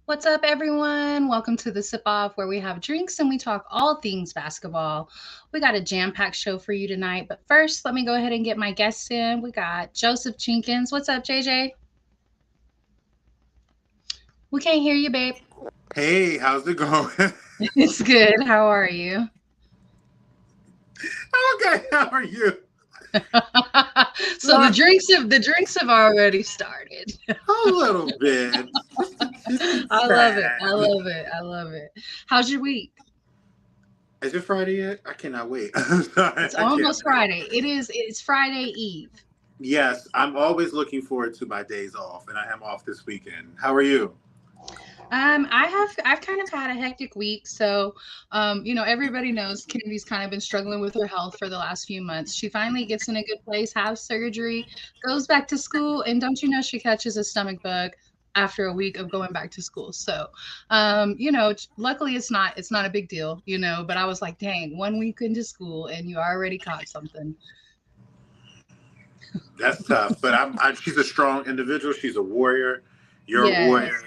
What's up, everyone? Welcome to the Sip Off, where we have drinks and we talk all things basketball. We got a jam-packed show for you tonight, but first, let me go ahead and get my guests in. We got Joseph Jenkins. What's up, JJ? We can't hear you, babe. Hey, how's it going? It's good. How are you? Okay, how are you? So the drinks have already started. A little bit. I love it. How's your week? Is it Friday yet? I cannot wait. It's almost Friday. It's Friday Eve. Yes, I'm always looking forward to my days off, and I am off this weekend. How are you? I've kind of had a hectic week. So, everybody knows Kennedy's kind of been struggling with her health for the last few months. She finally gets in a good place, has surgery, goes back to school, and don't you know she catches a stomach bug after a week of going back to school. So, luckily it's not a big deal, but I was like, dang, 1 week into school and you already caught something. That's tough, but she's a strong individual. She's a warrior. You're a warrior.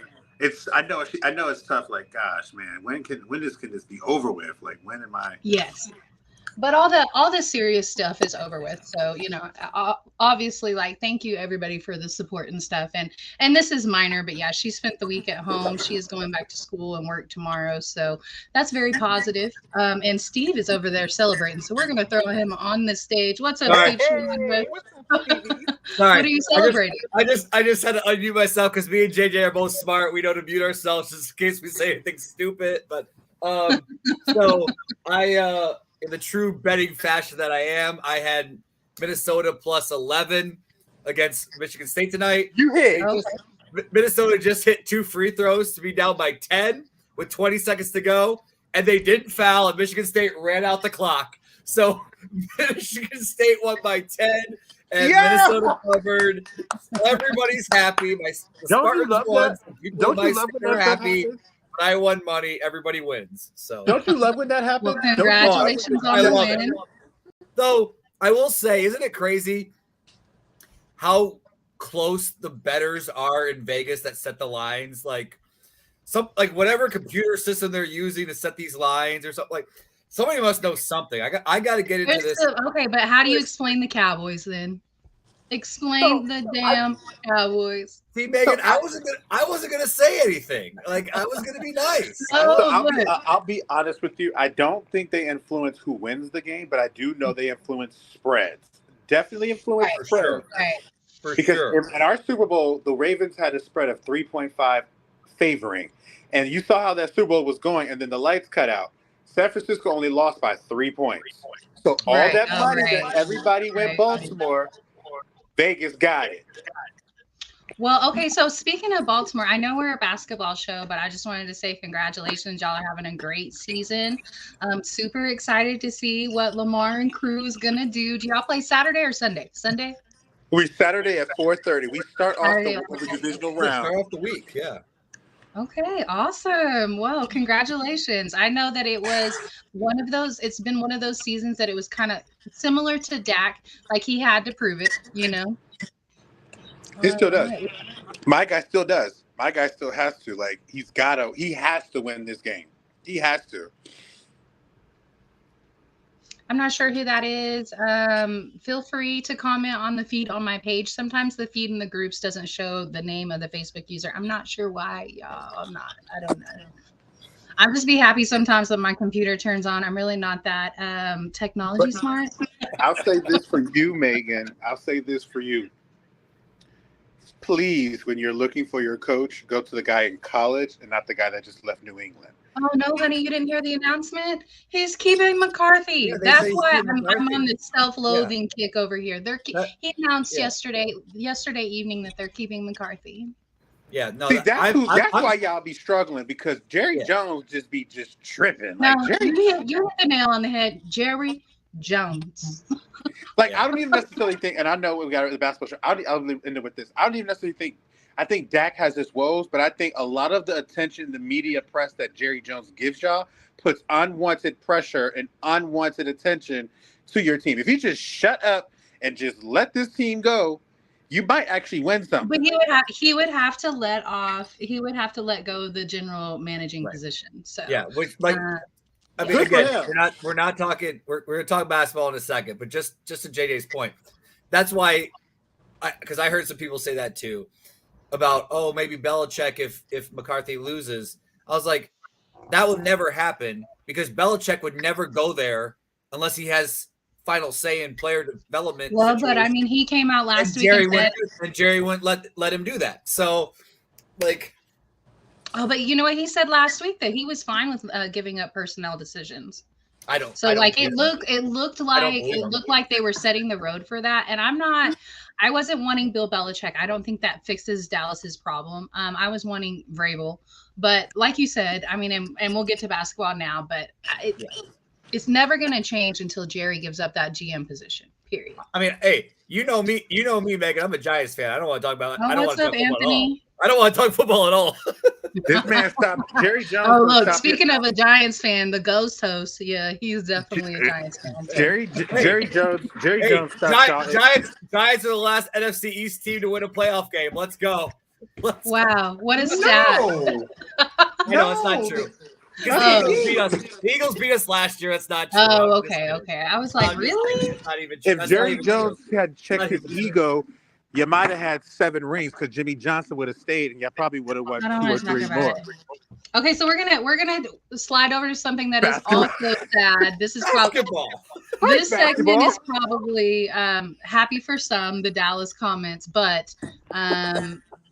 I know it's tough. Like, gosh, man, when can this be over with? Like, when am I? Yes, but all the serious stuff is over with. So, obviously, like, thank you everybody for the support and stuff. And this is minor, but yeah, she spent the week at home. She is going back to school and work tomorrow, so that's very positive. And Steve is over there celebrating, so we're gonna throw him on the stage. What's up, Steve? Sorry. What are you celebrating? I just had to unmute myself because me and JJ are both smart. We know to mute ourselves just in case we say anything stupid. But so I in the true betting fashion that I am, I had Minnesota plus 11 against Michigan State tonight. You hit. Minnesota just hit 2 free throws to be down by 10 with 20 seconds to go, and they didn't foul, and Michigan State ran out the clock. So Michigan State won by 10. And Minnesota covered. Everybody's happy. The Spartans won. Don't you love when that happy? When I won money, everybody wins. So don't you love when that happens? Well, congratulations on the win. Though I will say, isn't it crazy how close the bettors are in Vegas that set the lines? Like whatever computer system they're using to set these lines or something like. Somebody must know something. I got to get into this. Okay, but how do you explain the Cowboys then? Explain the damn Cowboys. See, Megan, I wasn't gonna say anything. Like, I was gonna be nice. I'll be honest with you. I don't think they influence who wins the game, but I do know they influence spreads. Definitely influence spreads. Right. Because in our Super Bowl, the Ravens had a spread of 3.5 favoring, and you saw how that Super Bowl was going, and then the lights cut out. San Francisco only lost by 3 points. So all that money that everybody went Baltimore, Vegas got it. Well, okay, so speaking of Baltimore, I know we're a basketball show, but I just wanted to say congratulations. Y'all are having a great season. I'm super excited to see what Lamar and crew is going to do. Do y'all play Saturday or Sunday? Sunday? We Saturday at 4:30. We start off the divisional round. Start off the week, yeah. Okay, awesome. Well, congratulations. I know that it was it's been one of those seasons that it was kind of similar to Dak, like he had to prove it, He still does. My guy still does. My guy still has to. Like, he has to win this game. He has to. I'm not sure who that is. Feel free to comment on the feed on my page. Sometimes the feed in the groups doesn't show the name of the Facebook user. I'm not sure why, y'all. I don't know. I'm just be happy sometimes when my computer turns on. I'm really not that technology smart. I'll say this for you, Megan. I'll say this for you. Please, when you're looking for your coach, go to the guy in college and not the guy that just left New England. Oh, no, honey, you didn't hear the announcement? He's keeping McCarthy. That's why I'm on this self-loathing kick over here. He announced yesterday evening that they're keeping McCarthy. Yeah, no. See, that's why y'all be struggling, because Jerry Jones just be tripping. No, you hit the nail on the head, Jerry Jones. Like, I don't even necessarily think, and I know we got the basketball show. I'll end it with this. I don't even necessarily think. I think Dak has his woes, but I think a lot of the attention, the media press that Jerry Jones gives y'all puts unwanted pressure and unwanted attention to your team. If you just shut up and just let this team go, you might actually win something. But he would have to let go of the general managing position. So yeah, which like I mean, again, we're not talking. We're going to talk basketball in a second, but just to JJ's point, that's why, because I heard some people say that too, about maybe Belichick if McCarthy loses. I was like, that would never happen because Belichick would never go there unless he has final say in player development. Well, but I mean, he came out last week and Jerry wouldn't let him do that. So, like. Oh, but you know what he said last week, that he was fine with giving up personnel decisions. I don't. It looked like they were setting the road for that. And I wasn't wanting Bill Belichick. I don't think that fixes Dallas's problem. I was wanting Vrabel, but like you said, I mean, and we'll get to basketball now, but it's never going to change until Jerry gives up that GM position. Period. I mean, hey, you know me, Megan. I'm a Giants fan. I don't want to talk about. What's up, Anthony? I don't want to talk football at all. This man stopped. Jerry Jones. Oh, look, speaking of a Giants fan, the ghost host, yeah, he's definitely a Giants fan. Jerry Jones. Giants are the last NFC East team to win a playoff game. Let's go. Wow, what a stat. No, it's not true. The Eagles beat us last year. That's not true. Oh, okay. I was like, really? Not even true. If Jerry Jones had checked his ego, you might have had 7 rings because Jimmy Johnson would have stayed, and you probably would have won 2 or 3 more. Okay, so we're gonna slide over to something that is also sad. This is probably this segment is probably happy for some, the Dallas comments, but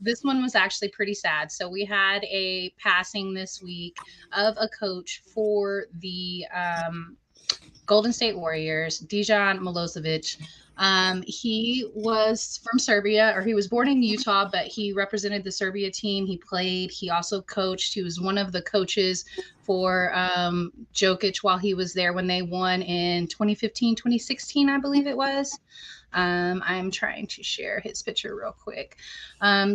this one was actually pretty sad. So we had a passing this week of a coach for the Golden State Warriors, Dejan Milosevic. He was from Serbia, or he was born in Utah, but he represented the Serbia team. He played. He also coached. He was one of the coaches for Jokic while he was there when they won in 2015, 2016, I believe it was. I'm trying to share his picture real quick.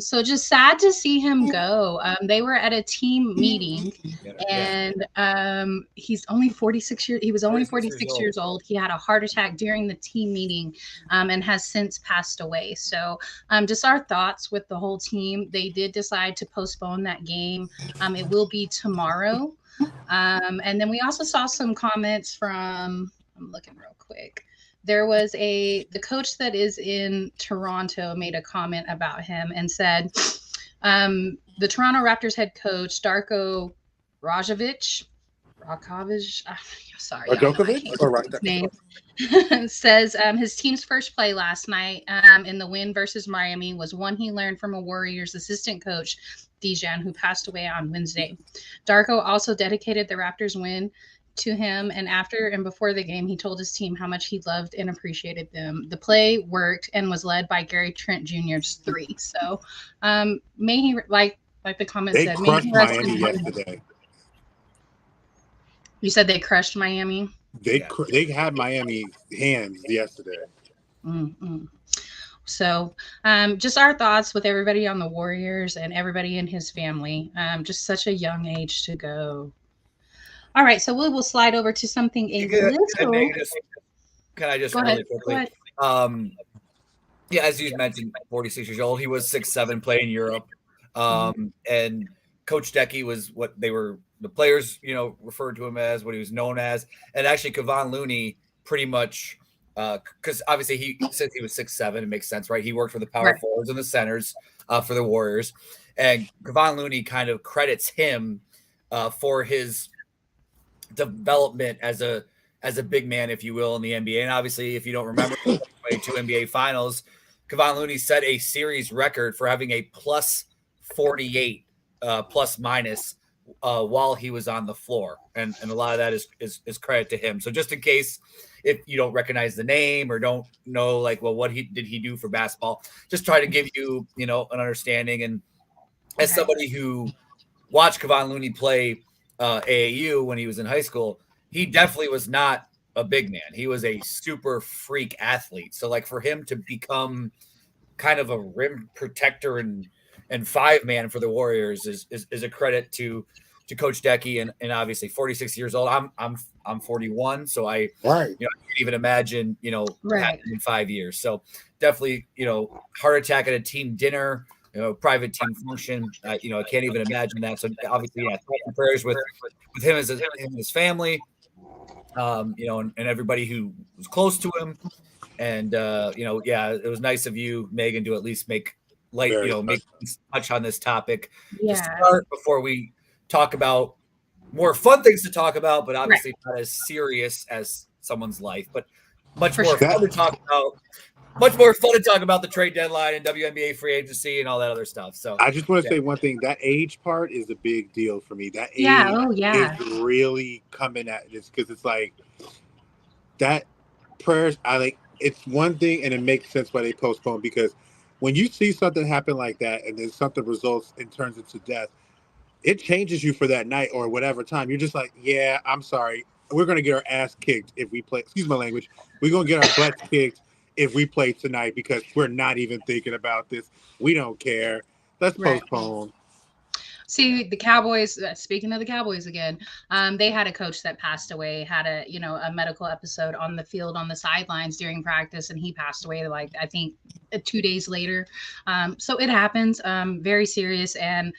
So just sad to see him go. They were at a team meeting, and he's only 46 years. He was only 46 years old. He had a heart attack during the team meeting, and has since passed away. So just our thoughts with the whole team. They did decide to postpone that game. It will be tomorrow. And then we also saw some comments from, I'm looking real quick. There was the coach that is in Toronto made a comment about him and said, the Toronto Raptors head coach, Darko Rajovic, says his team's first play last night in the win versus Miami was one he learned from a Warriors assistant coach, Dejan, who passed away on Wednesday. Darko also dedicated the Raptors win to him, and after and before the game, he told his team how much he loved and appreciated them. The play worked and was led by Gary Trent Jr.'s 3. So, may he, like the comment said, they crushed Miami yesterday. You said they crushed Miami. They had Miami hands yesterday. Mm-hmm. So, just our thoughts with everybody on the Warriors and everybody in his family. Just such a young age to go. All right, so we will slide over to something Can I just really quickly? As you mentioned, 46 years old. He was 6'7", playing in Europe. And Coach Decky was what the players, referred to him as, what he was known as. And actually, Kevon Looney pretty much, because obviously since he was 6'7", it makes sense, right? He worked for the power forwards and the centers for the Warriors. And Kevon Looney kind of credits him for his development as a big man, if you will, in the NBA. And obviously, if you don't remember, 2 NBA finals, Kevon Looney set a series record for having a plus 48 plus minus while he was on the floor. And a lot of that is credit to him. So just in case if you don't recognize the name or don't know, what did he do for basketball, just try to give you, an understanding. And as somebody who watched Kevon Looney play AAU when he was in high school, he definitely was not a big man. He was a super freak athlete. So for him to become kind of a rim protector and and 5-man for the Warriors is a credit to Coach Decky and obviously 46 years old. I'm 41, so I can't even imagine happening in 5 years. So definitely heart attack at a team dinner, private team function. I can't even imagine that. So obviously, prayers with him and his family, and everybody who was close to him. And it was nice of you, Megan, to at least make light, make touch on this topic to start before we talk about more fun things to talk about, but obviously not as serious as someone's life, but much more fun to talk about. Much more fun to talk about the trade deadline and WNBA free agency and all that other stuff. So I just want to say one thing. That age part is a big deal for me. That age is really coming at this because it's like that prayers. It's one thing, and it makes sense why they postpone, because when you see something happen like that and then something results and turns into death, it changes you for that night or whatever time. You're just like, yeah, I'm sorry. We're going to get our ass kicked if we play. Excuse my language. We're going to get our butts kicked if we play tonight because we're not even thinking about this. We don't care. Let's postpone. See, the Cowboys, speaking of the Cowboys again, they had a coach that passed away, had a medical episode on the field, on the sidelines during practice, and he passed away I think 2 days later. So it happens, very serious. And,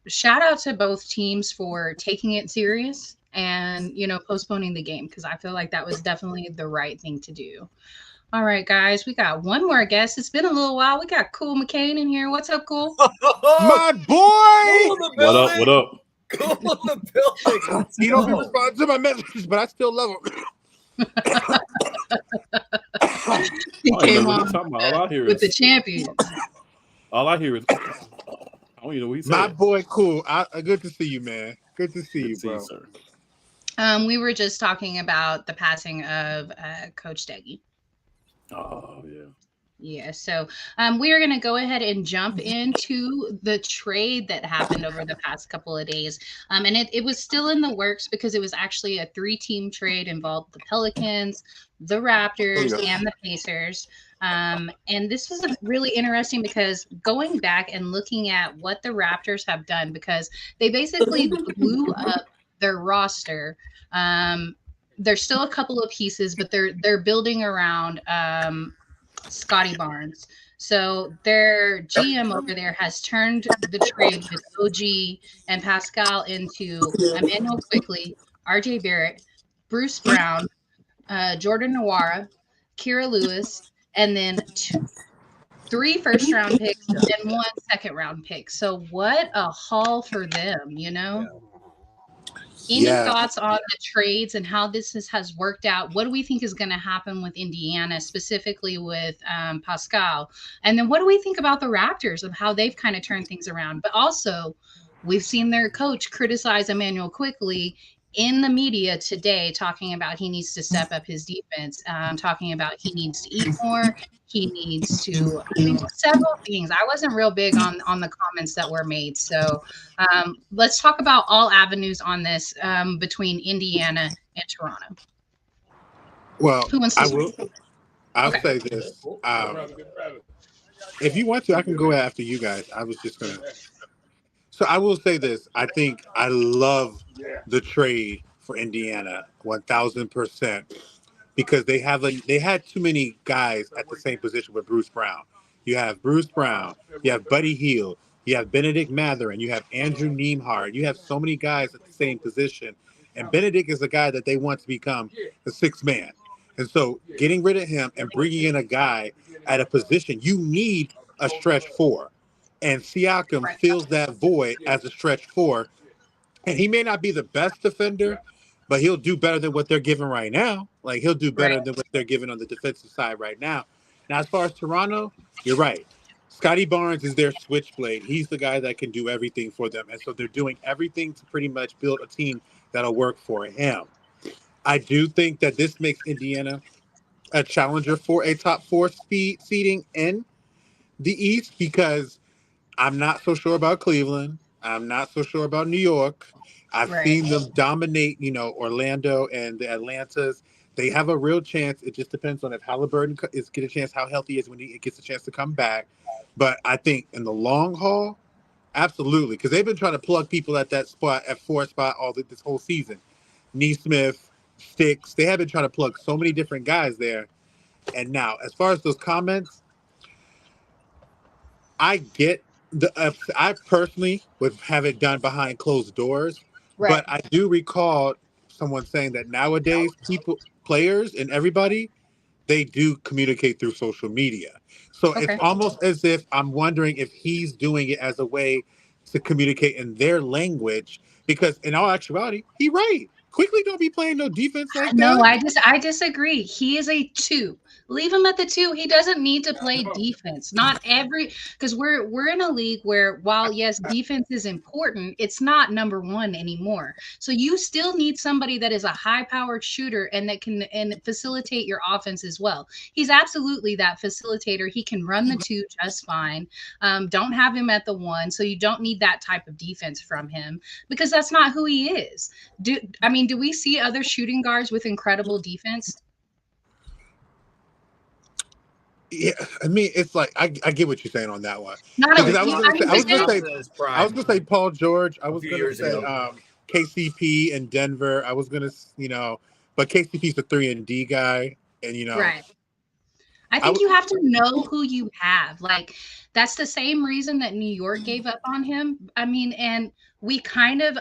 shout out to both teams for taking it serious and, postponing the game, because I feel like that was definitely the right thing to do. All right, guys, we got one more guest. It's been a little while. We got Cool McCain in here. What's up, Cool? My boy! What up? What up? Cool in the building. He don't be responding to my messages, but I still love him. He came on with the champions. All I hear is, I don't even know what he said. My boy, Cool. Good to see you, man. Good to see you, bro. Sir. We were just talking about the passing of Coach Decky. Oh, yeah. Yeah, so we are going to go ahead and jump into the trade that happened over the past couple of days. And it was still in the works because it was actually a 3-team trade, involved the Pelicans, the Raptors, and the Pacers. And this was really interesting because going back and looking at what the Raptors have done, because they basically blew up their roster. There's still a couple of pieces, but they're building around Scotty Barnes. So their GM over there has turned the trade with OG and Pascal into Emmanuel Quickley, RJ Barrett, Bruce Brown, Jordan Nwora, Kira Lewis, and then 3 first-round picks and 1 second-round pick. So what a haul for them, Any thoughts on the trades and how this has worked out? What do we think is going to happen with Indiana, specifically with Pascal? And then what do we think about the Raptors, of how they've kind of turned things around? But also, we've seen their coach criticize Emmanuel Quickley in the media today, talking about he needs to step up his defense, talking about he needs to eat more. He needs to several things. I wasn't real big on the comments that were made. So let's talk about all avenues on this between Indiana and Toronto. Well, Who wants to I'll say this. If you want to, I can go after you guys. I was just going to. So I will say this. I think I love the trade for Indiana 1,000%. Because they had too many guys at the same position with Bruce Brown. You have Bruce Brown, you have Buddy Hield, you have Benedict Mathurin, you have Andrew Nembhard. You have so many guys at the same position. And Benedict is a guy that they want to become the 6th man. And so getting rid of him and bringing in a guy at a position, you need a stretch 4. And Siakam fills that void as a stretch 4. And he may not be the best defender, but he'll do better than what they're giving right now. Like, he'll do better than what they're giving on the defensive side right now. Now, as far as Toronto, you're right. Scotty Barnes is their switchblade. He's the guy that can do everything for them. And so they're doing everything to pretty much build a team that'll work for him. I do think that this makes Indiana a challenger for a top 4 seeding in the East, because I'm not so sure about Cleveland. I'm not so sure about New York. I've seen them dominate, Orlando and the Atlantas. they have a real chance. It just depends on if Halliburton get a chance, how healthy he is when he gets a chance to come back. But I think in the long haul, absolutely, because they've been trying to plug people at that spot, at 4 spot, this whole season. Neesmith, Sticks, they have been trying to plug so many different guys there. And now, as far as those comments, I get I personally would have it done behind closed doors, Right. but I do recall someone saying that nowadays players and everybody, they do communicate through social media. So Okay. it's almost as if I'm wondering if he's doing it as a way to communicate in their language, because in all actuality, he right. Quickly don't be playing no defense like No, that. I disagree. He is a 2. Leave him at the 2. He doesn't need to play defense. Not because we're in a league where, while yes, defense is important, it's not number 1 anymore. So you still need somebody that is a high-powered shooter and that can facilitate your offense as well. He's absolutely that facilitator. He can run the 2 just fine. Don't have him at the 1, so you don't need that type of defense from him, because that's not who he is. Do we see other shooting guards with incredible defense? Yeah, I mean, it's like I get what you're saying on that one. Not Because a, I was gonna say Paul George. I was gonna say KCP in Denver. I was gonna, but KCP's a 3-and-D guy, and right. I think you have to know who you have. Like, that's the same reason that New York gave up on him. I mean, and we kind of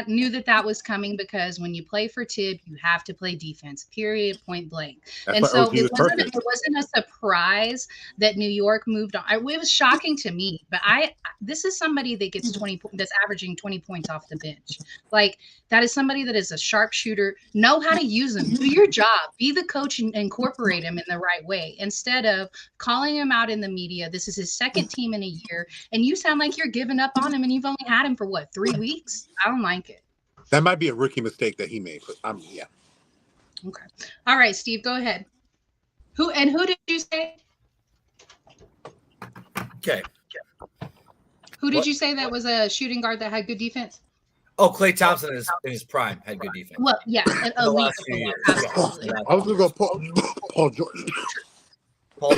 knew that was coming, because when you play for Tibb, you have to play defense, period, point blank. And so it wasn't a surprise that New York moved on. It was shocking to me, but this is somebody that gets 20, that's averaging 20 points off the bench. Like, that is somebody that is a sharpshooter. Know how to use him. Do your job. Be the coach and incorporate him in the right way, instead of calling him out in the media. This is his second team in a year, and you sound like you're giving up on him, and you've only had him for 3 weeks? I don't like it. That might be a rookie mistake that he made, but yeah. Okay. All right, Steve, go ahead. Who did you say? Okay. Who did you say that was a shooting guard that had good defense? Oh, Klay Thompson in his prime had good defense. Well, yeah, the last few years. Absolutely. I was gonna go Paul George. Paul.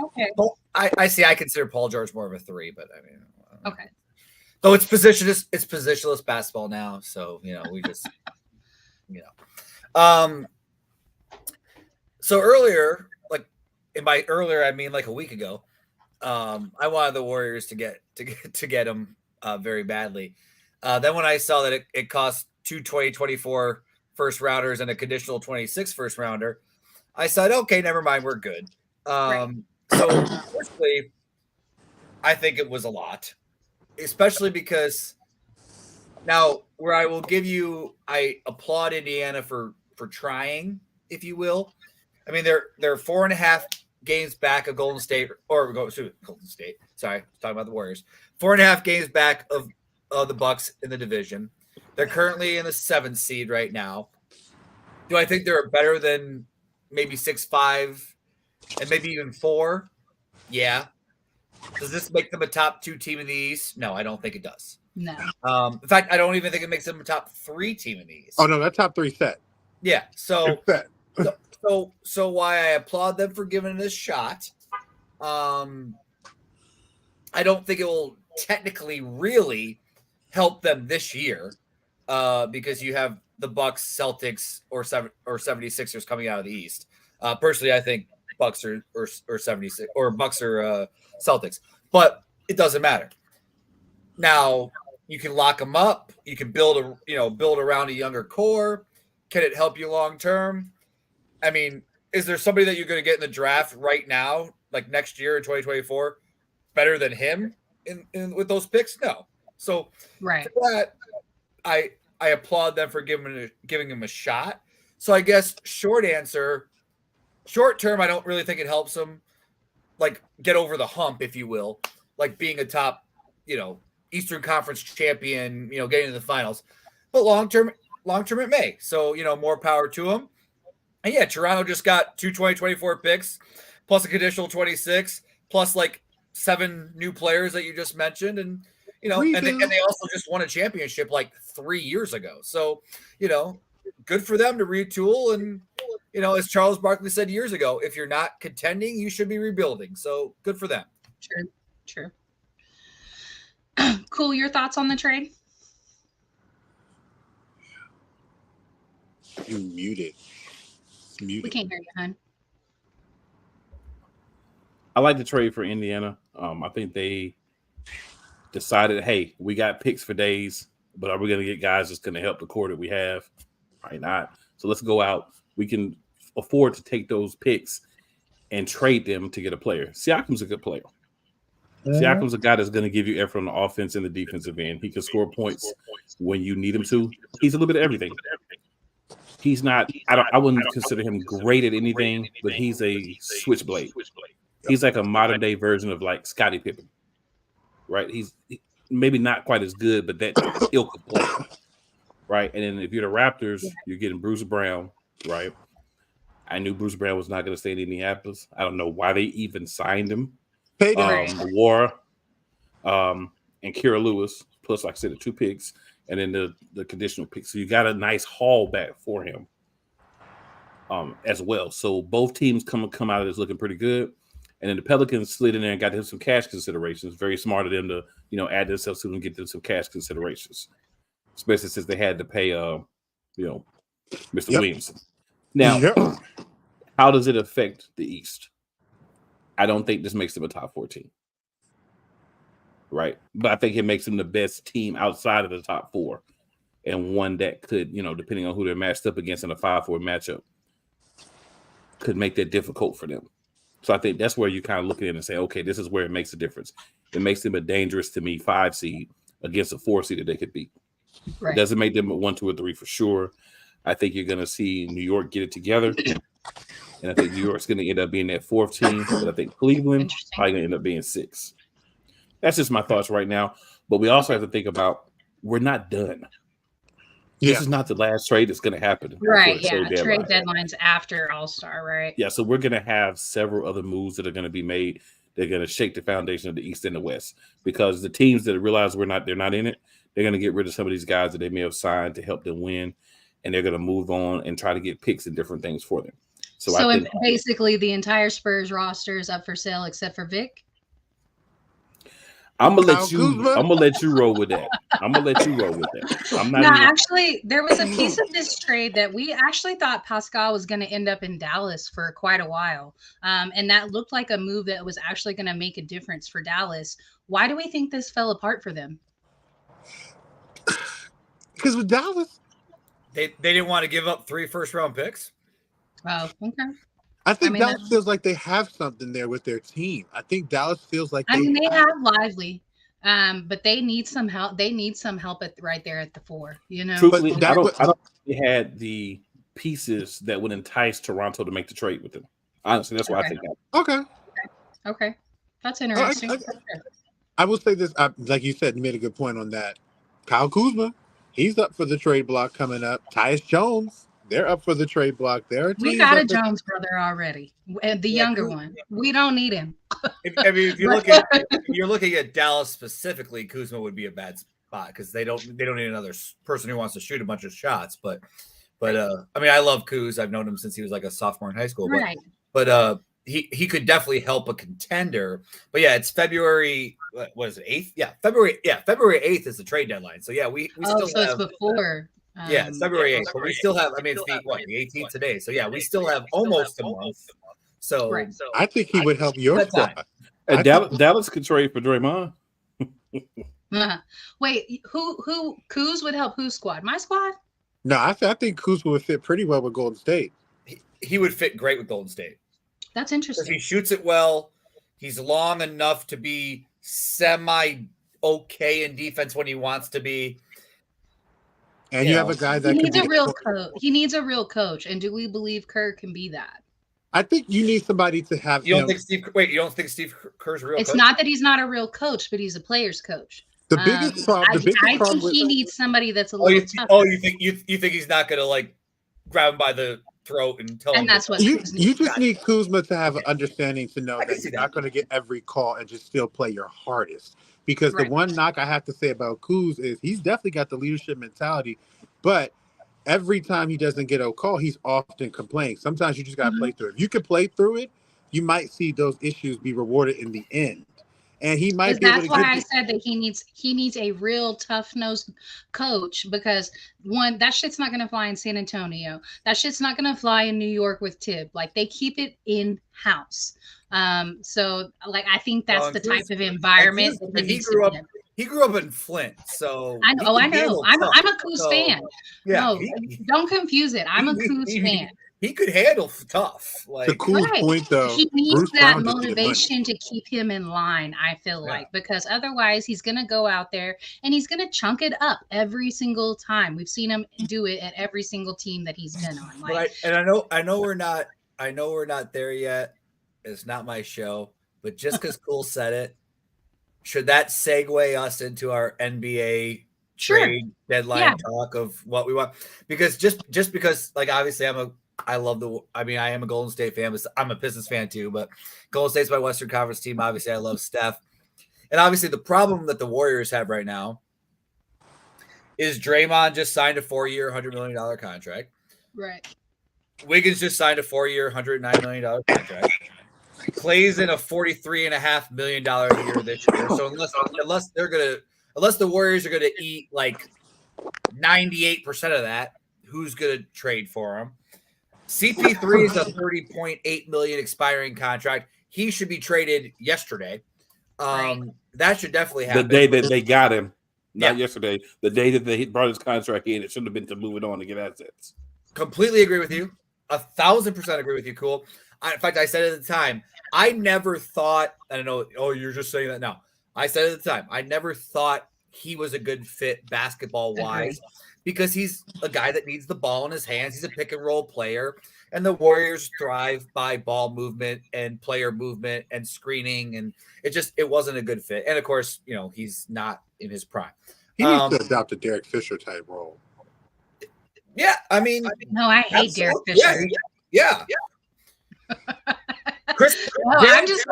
Okay. I see. I consider Paul George more of a 3, but I mean. Okay. Though it's positionless basketball now, so we just So earlier, I mean like a week ago, I wanted the Warriors to get him very badly. Then when I saw that it cost 2 2024 first rounders and a conditional 26 first rounder, I said, okay, never mind, we're good. Right. So firstly, I think it was a lot, especially because now where I will give you, I applaud Indiana for trying, if you will. I mean, they're 4.5 games back of Golden State. Sorry, talking about the Warriors. 4.5 games back of the Bucks in the division. They're currently in the 7th seed right now. Do I think they're better than maybe 6-5 and maybe even 4? Yeah. Does this make them a top 2 team in the East? No, I don't think it does. No. In fact, I don't even think it makes them a top 3 team in the East. Oh no, that top 3 set. Yeah. So set. So why I applaud them for giving it a shot. I don't think it will technically really help them this year, because you have the Bucks, Celtics, or 76ers coming out of the East. Personally, I think Bucks or 76 or Bucks or Celtics, but it doesn't matter. Now you can lock them up. You can build around a younger core. Can it help you long term? I mean, is there somebody that you're going to get in the draft right now, like next year in 2024, better than him in with those picks? No. So right. For that, I applaud them for giving him a shot. So I guess short term, I don't really think it helps him like get over the hump, if you will, like being a top, Eastern Conference champion, getting to the finals. But long term it may. So, more power to him. And yeah, Toronto just got 2 2024 picks, plus a conditional 26, plus like 7 new players that you just mentioned. And, and they also just won a championship like 3 years ago. So, good for them to retool. And, as Charles Barkley said years ago, if you're not contending, you should be rebuilding. So good for them. True. Cool. Your thoughts on the trade? You muted. We can't hear you, hon. I like the trade for Indiana. I think they decided, hey, we got picks for days, but are we going to get guys that's going to help the core that we have? Probably not. So let's go out. We can afford to take those picks and trade them to get a player. Siakam's a good player. Siakam's a guy that's going to give you effort on the offense and the defensive end. He can score points when you need him to. He's a little bit of everything. He's not. I wouldn't consider him great at anything, but he's a switchblade. He's like a modern day version of like Scottie Pippen, right? He's maybe not quite as good, but that ilk of player, right? And then if you're the Raptors, you're getting Bruce Brown, right? I knew Bruce Brown was not going to stay in Indianapolis. I don't know why they even signed him. The War, and Kira Lewis, plus, like I said, the 2 picks, and then the conditional picks. So you got a nice haul back for him, as well. So both teams come out of this looking pretty good. And then the Pelicans slid in there and got him some cash considerations. Very smart of them to, add themselves to them and get them some cash considerations, especially since they had to pay, Mr. Williamson. Now, how does it affect the East? I don't think this makes them a top 14, right? But I think it makes them the best team outside of the top 4, and one that could, depending on who they're matched up against in a 5-4 matchup, could make that difficult for them. So I think that's where you kind of look at it and say, okay, this is where it makes a difference. It makes them a dangerous, to me, 5 seed against a 4 seed that they could beat. Right. It doesn't make them a 1, 2, or 3 for sure. I think you're going to see New York get it together. And I think New York's going to end up being that 4th team. But I think Cleveland probably going to end up being 6. That's just my thoughts right now. But we also have to think about, we're not done. This is not the last trade that's going to happen. Right, trade deadlines after All-Star, right? Yeah, so we're going to have several other moves that are going to be made. They're going to shake the foundation of the East and the West, because the teams that realize they're not in it, they're going to get rid of some of these guys that they may have signed to help them win, and they're going to move on and try to get picks and different things for them. So I think basically the entire Spurs roster is up for sale except for Vic. I'm gonna let you roll with that. I'm not actually, there was a piece of this trade that we actually thought Pascal was going to end up in Dallas for quite a while, and that looked like a move that was actually going to make a difference for Dallas. Why do we think this fell apart for them? Because with Dallas, they didn't want to give up 3 first-round picks. Oh, okay. I think Dallas feels like they have something there with their team. I think Dallas feels like they have Lively, but they need some help. They need some help right there at the 4. Truthfully, I don't think they had the pieces that would entice Toronto to make the trade with them. Honestly, that's why I think that. Okay, that's interesting. I will say this, like you said, you made a good point on that. Kyle Kuzma, he's up for the trade block coming up. Tyus Jones, they're up for the trade block. We got a Jones brother already, the younger one. We don't need him. If you're looking at Dallas specifically, Kuzma would be a bad spot because they don't need another person who wants to shoot a bunch of shots. But I love Kuz. I've known him since he was like a sophomore in high school. But he could definitely help a contender. But yeah, it's February. What is it? 8th? Yeah, February 8th is the trade deadline. So yeah, we still so have, it's before. It's February 8th, but we still have. I mean, it's the 18th today. So yeah, we still have almost a month. So I think he would help your squad. And Dallas could trade for Draymond. Wait, who Kuz would help whose squad? My squad? No, I think Kuz would fit pretty well with Golden State. He would fit great with Golden State. That's interesting. He shoots it well. He's long enough to be semi-okay in defense when he wants to be. And you have a guy that needs a real coach. He needs a real coach. And do we believe Kerr can be that? I think you need somebody to have. You don't think Steve Kerr's a real coach? It's not that he's not a real coach, but he's a player's coach. The biggest problem. I think he needs somebody that's a little tougher. Oh, you think he's not going to like grab him by the throat and tell him? And that's what you just need Kuzma to have an understanding to know that you're not going to get every call and just still play your hardest. Because the one knock I have to say about Kuz is he's definitely got the leadership mentality, but every time he doesn't get a call, he's often complaining. Sometimes you just got to play through it. If you can play through it, you might see those issues be rewarded in the end. And he might be able That's to why get I said that he needs a real tough-nosed coach, because one, that shit's not gonna fly in San Antonio. That shit's not gonna fly in New York with Tib. Like, they keep it in house. So like I think that's the type of environment that he needs to be in. He grew up in Flint, so I know. I know. I'm a Coos fan. Yeah, no, don't confuse it. I'm a Coos fan. He could handle tough. Like, the cool point, though. He needs Bruce that Brown just needed money. motivation to keep him in line, I feel like, because otherwise he's going to go out there and he's going to chunk it up every single time. We've seen him do it at every single team that he's been on. Like, and I know we're not there yet. It's not my show, but just because Cool said it, should that segue us into our NBA trade deadline talk of what we want? Because just because, like, obviously I am a Golden State fan, but I'm a Pistons fan too. But Golden State's my Western Conference team. Obviously, I love Steph. And obviously, the problem that the Warriors have right now is Draymond just signed a 4-year, $100 million contract. Right. Wiggins just signed a 4-year, $109 million contract. Clay's in a $43.5 million a year this year. So unless the Warriors are gonna eat like 98% of that, who's gonna trade for him? CP3 is a $30.8 million expiring contract. He should be traded yesterday. That should definitely happen. The day that they got him, not yesterday. The day that they brought his contract in, it should have been to move it on to get assets. Completely agree with you. 1,000% agree with you. Cool. In fact, I said at the time, I never thought. I don't know. Oh, you're just saying that now. I said at the time, I never thought he was a good fit basketball wise. Because he's a guy that needs the ball in his hands. He's a pick and roll player. And the Warriors thrive by ball movement and player movement and screening. And it wasn't a good fit. And of course, he's not in his prime. He needs to adopt a Derek Fisher type role. Yeah. I mean, no, I hate Derek Fisher. Yeah. I'm just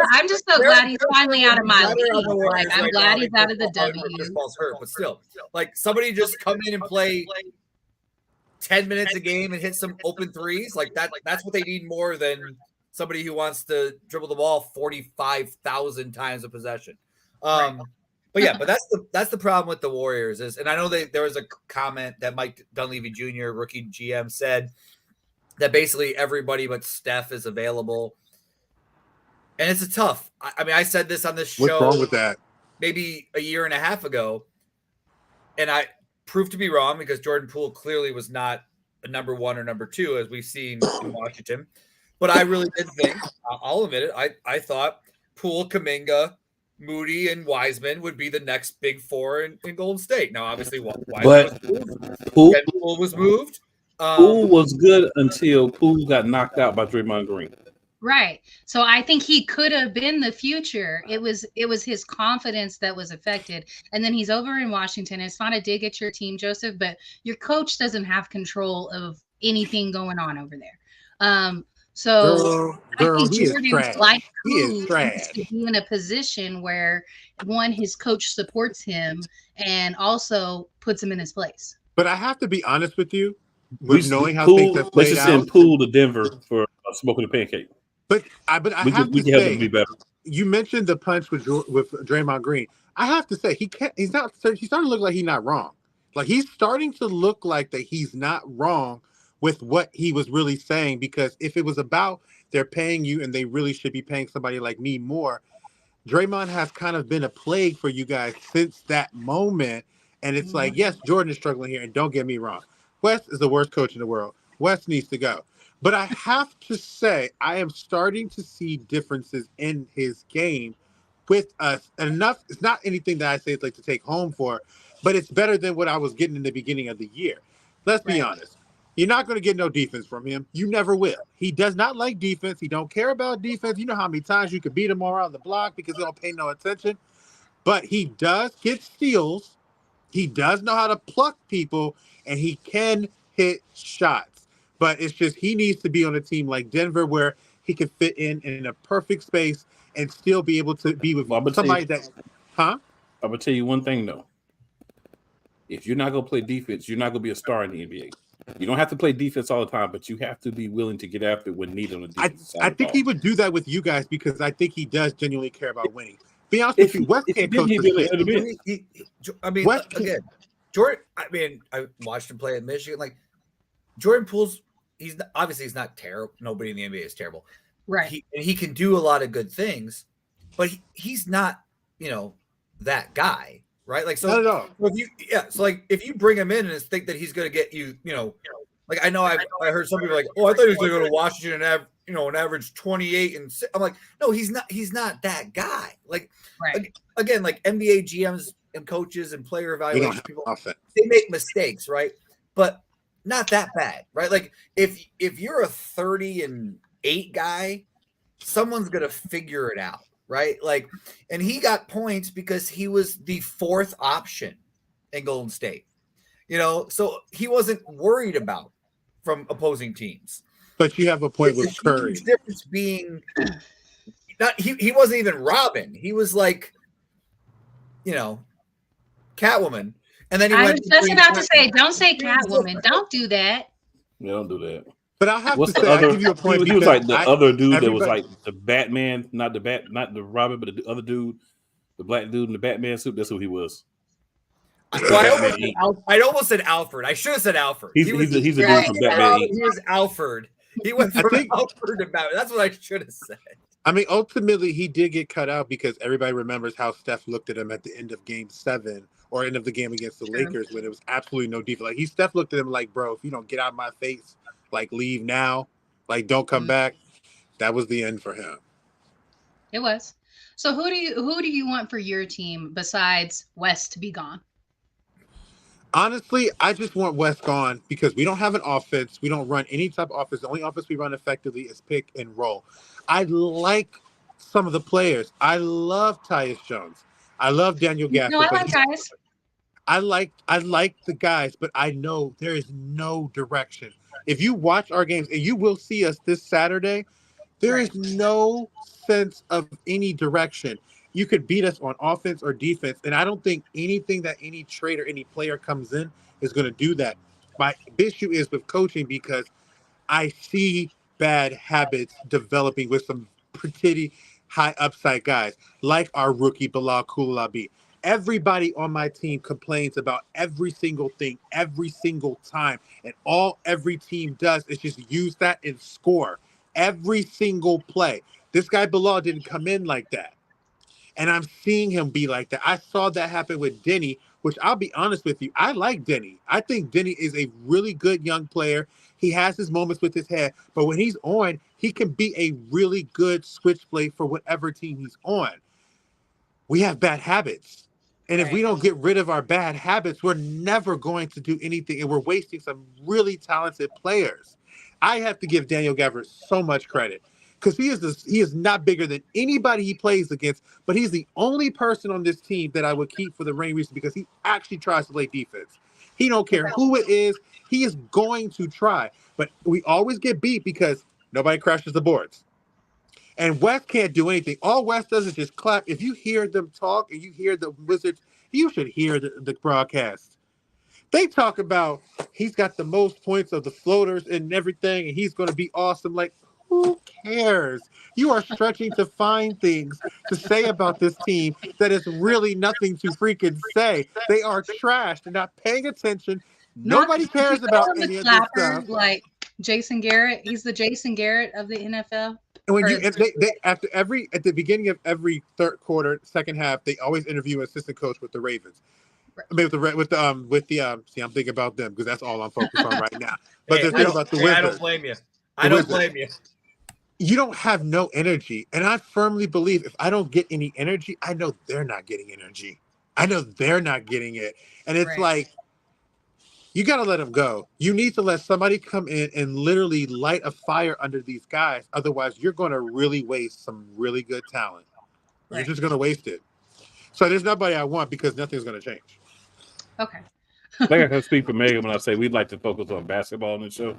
so glad he's finally out of my league. Like, I'm glad he's out of the W. Paul's hurt, but still, like, somebody just come in and play 10 minutes a game and hit some open threes. Like that's what they need more than somebody who wants to dribble the ball 45,000 times a possession. But that's the problem with the Warriors is, and I know there was a comment that Mike Dunleavy Jr., rookie GM, said that basically everybody but Steph is available. And it's a tough. I mean, I said this on this show. What's wrong with that? Maybe a year and a half ago, and I proved to be wrong because Jordan Poole clearly was not a number 1 or number 2 as we've seen in Washington. But I really did think, I'll admit it, I thought Poole, Kuminga, Moody, and Wiseman would be the next big 4 in Golden State. Now, obviously, Poole was moved. Poole was good until Poole got knocked out by Draymond Green. Right. So I think he could have been the future. It was his confidence that was affected. And then he's over in Washington. It's not a dig at your team, Joseph, but your coach doesn't have control of anything going on over there. So girl, I think he Jordan's is trash. like He is trash. to be in a position where, one, his coach supports him and also puts him in his place. But I have to be honest with you, knowing how things have played out. Let's just send Poole to Denver for smoking a pancake. But I have to say, be better. You mentioned the punch with Draymond Green. I have to say he's starting to look like he's not wrong. Like, he's starting to look like that he's not wrong with what he was really saying. Because if it was about they're paying you and they really should be paying somebody like me more, Draymond has kind of been a plague for you guys since that moment. And it's like, yes, Jordan is struggling here, and don't get me wrong, West is the worst coach in the world. West needs to go. But I have to say, I am starting to see differences in his game with us. And enough, it's not anything that I say it's like to take home for, but it's better than what I was getting in the beginning of the year. Let's be honest. You're not going to get no defense from him. You never will. He does not like defense. He don't care about defense. You know how many times you could beat him around the block because he don't pay no attention. But he does get steals. He does know how to pluck people, and he can hit shots. But it's just he needs to be on a team like Denver where he can fit in a perfect space and still be able to be with somebody that, I'm going to tell you one thing, though. If you're not going to play defense, you're not going to be a star in the NBA. You don't have to play defense all the time, but you have to be willing to get after it when needed on the defense side. I think he would do that with you guys because I think he does genuinely care about winning. Be honest with you, West can't coach for shit. I mean, West again, Jordan. I mean, I watched him play at Michigan. Like Jordan Poole's, he's not terrible. Nobody in the NBA is terrible, right? He can do a lot of good things, but he's not, that guy, right? Like, so not at all. So like if you bring him in and think that he's going to get you, like I know I heard some people like, oh, I thought he was going to go to Washington and have, an average 28 and 6. I'm like, no, he's not that guy. Like, again, like NBA GMs and coaches and player evaluation people, they make mistakes, right? But not that bad, right? Like if you're a 30-8 guy, someone's going to figure it out, right? Like, and he got points because he was the fourth option in Golden State, so he wasn't worried about from opposing teams. But you have a point with Curry. The difference being, he wasn't even Robin. He was like, Catwoman. And then he I was just about to say, don't say Catwoman. Don't do that. Yeah, don't do that. But I have What's to the say, other? I give you a point. He was like the other dude that was everybody- like the Batman, not the Robin, but the other dude, the black dude in the Batman suit. That's who he was. Well, I almost said Alfred. I should have said Alfred. He's a dude from Batman. He was Alfred. He went from Alfred to Batman. That's what I should have said. I mean, ultimately, he did get cut out because everybody remembers how Steph looked at him at the end of Game 7 or end of the game against the Lakers when it was absolutely no defense. Like Steph looked at him like, bro, if you don't get out of my face, like leave now, like don't come back. That was the end for him. It was. So who do you want for your team besides West to be gone? Honestly, I just want West gone because we don't have an offense. We don't run any type of offense. The only offense we run effectively is pick and roll. I like some of the players. I love Tyus Jones. I love Daniel Gafford. No, I like Tyus. I like the guys, but I know there is no direction. If you watch our games, and you will see us this Saturday, there is no sense of any direction. You could beat us on offense or defense, and I don't think anything that any trade or any player comes in is going to do that. My issue is with coaching because I see bad habits developing with some pretty high upside guys, like our rookie Bilal Coulibaly. Everybody on my team complains about every single thing, every single time, and all every team does is just use that and score every single play. This guy Bilal didn't come in like that. And I'm seeing him be like that. I saw that happen with Denny, which I'll be honest with you. I like Denny. I think Denny is a really good young player. He has his moments with his head, but when he's on, he can be a really good switchblade for whatever team he's on. We have bad habits. And if we don't get rid of our bad habits, we're never going to do anything. And we're wasting some really talented players. I have to give Daniel Gafford so much credit. Because he is not bigger than anybody he plays against, but he's the only person on this team that I would keep for the main reason because he actually tries to play defense. He don't care who it is. He is going to try. But we always get beat because nobody crashes the boards. And West can't do anything. All West does is just clap. If you hear them talk and you hear the Wizards, you should hear the broadcast. They talk about he's got the most points of the floaters and everything, and he's going to be awesome. Like, who cares? You are stretching to find things to say about this team that is really nothing to freaking say. They are trash. They're not paying attention. Nobody cares about any of this stuff. Like Jason Garrett, he's the Jason Garrett of the NFL. And when at the beginning of every third quarter, second half, they always interview an assistant coach with the Ravens. I mean, with the see, I'm thinking about them because that's all I'm focused on right now. But they're thinking about the Wizards. I don't blame you. I don't blame you. You don't have no energy. And I firmly believe if I don't get any energy, I know they're not getting energy. I know they're not getting it. And it's like, you got to let them go. You need to let somebody come in and literally light a fire under these guys. Otherwise, you're going to really waste some really good talent. You're just going to waste it. So there's nobody I want because nothing's going to change. Okay. I think I can speak for Megan when I say we'd like to focus on basketball on the show.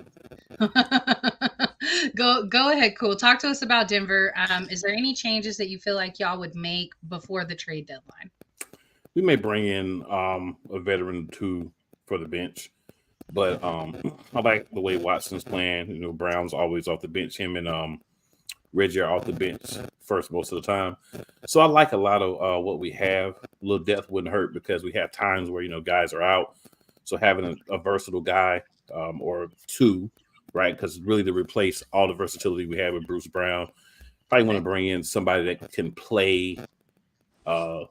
Go ahead, Cool. Talk to us about Denver. Is there any changes that you feel like y'all would make before the trade deadline? We may bring in a veteran or two for the bench. But I like the way Watson's playing. You know, Brown's always off the bench. Him and Reggie are off the bench first most of the time. So I like a lot of what we have. A little depth wouldn't hurt because we have times where, you know, guys are out. So having a versatile guy or two, right? Because really to replace all the versatility we have with Bruce Brown, probably want to bring in somebody that can play the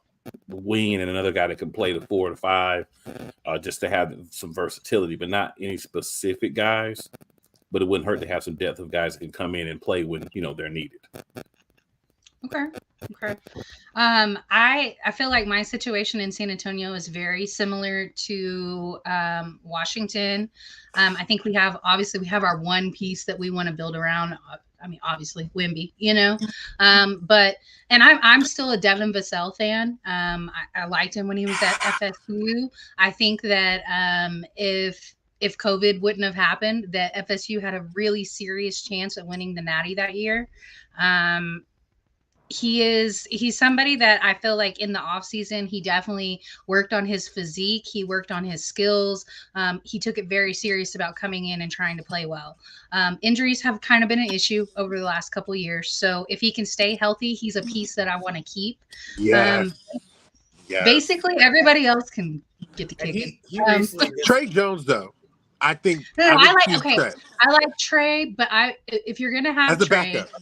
wing and another guy that can play the 4 or 5, just to have some versatility, but not any specific guys. But it wouldn't hurt to have some depth of guys that can come in and play when, you know, they're needed. Okay. I feel like my situation in San Antonio is very similar to Washington. I think we have our one piece that we want to build around. I mean, obviously Wemby, you know, but I'm still a Devin Vassell fan. I liked him when he was at FSU. I think that if COVID wouldn't have happened, that FSU had a really serious chance at winning the Natty that year. He's somebody that I feel like in the off season, he definitely worked on his physique. He worked on his skills. He took it very serious about coming in and trying to play well. Injuries have kind of been an issue over the last couple of years. So if he can stay healthy, he's a piece that I want to keep. Yeah. Basically everybody else can get the kick. Trey Jones, though, I think. I like Trey, but if you're gonna have as a Trey, backup.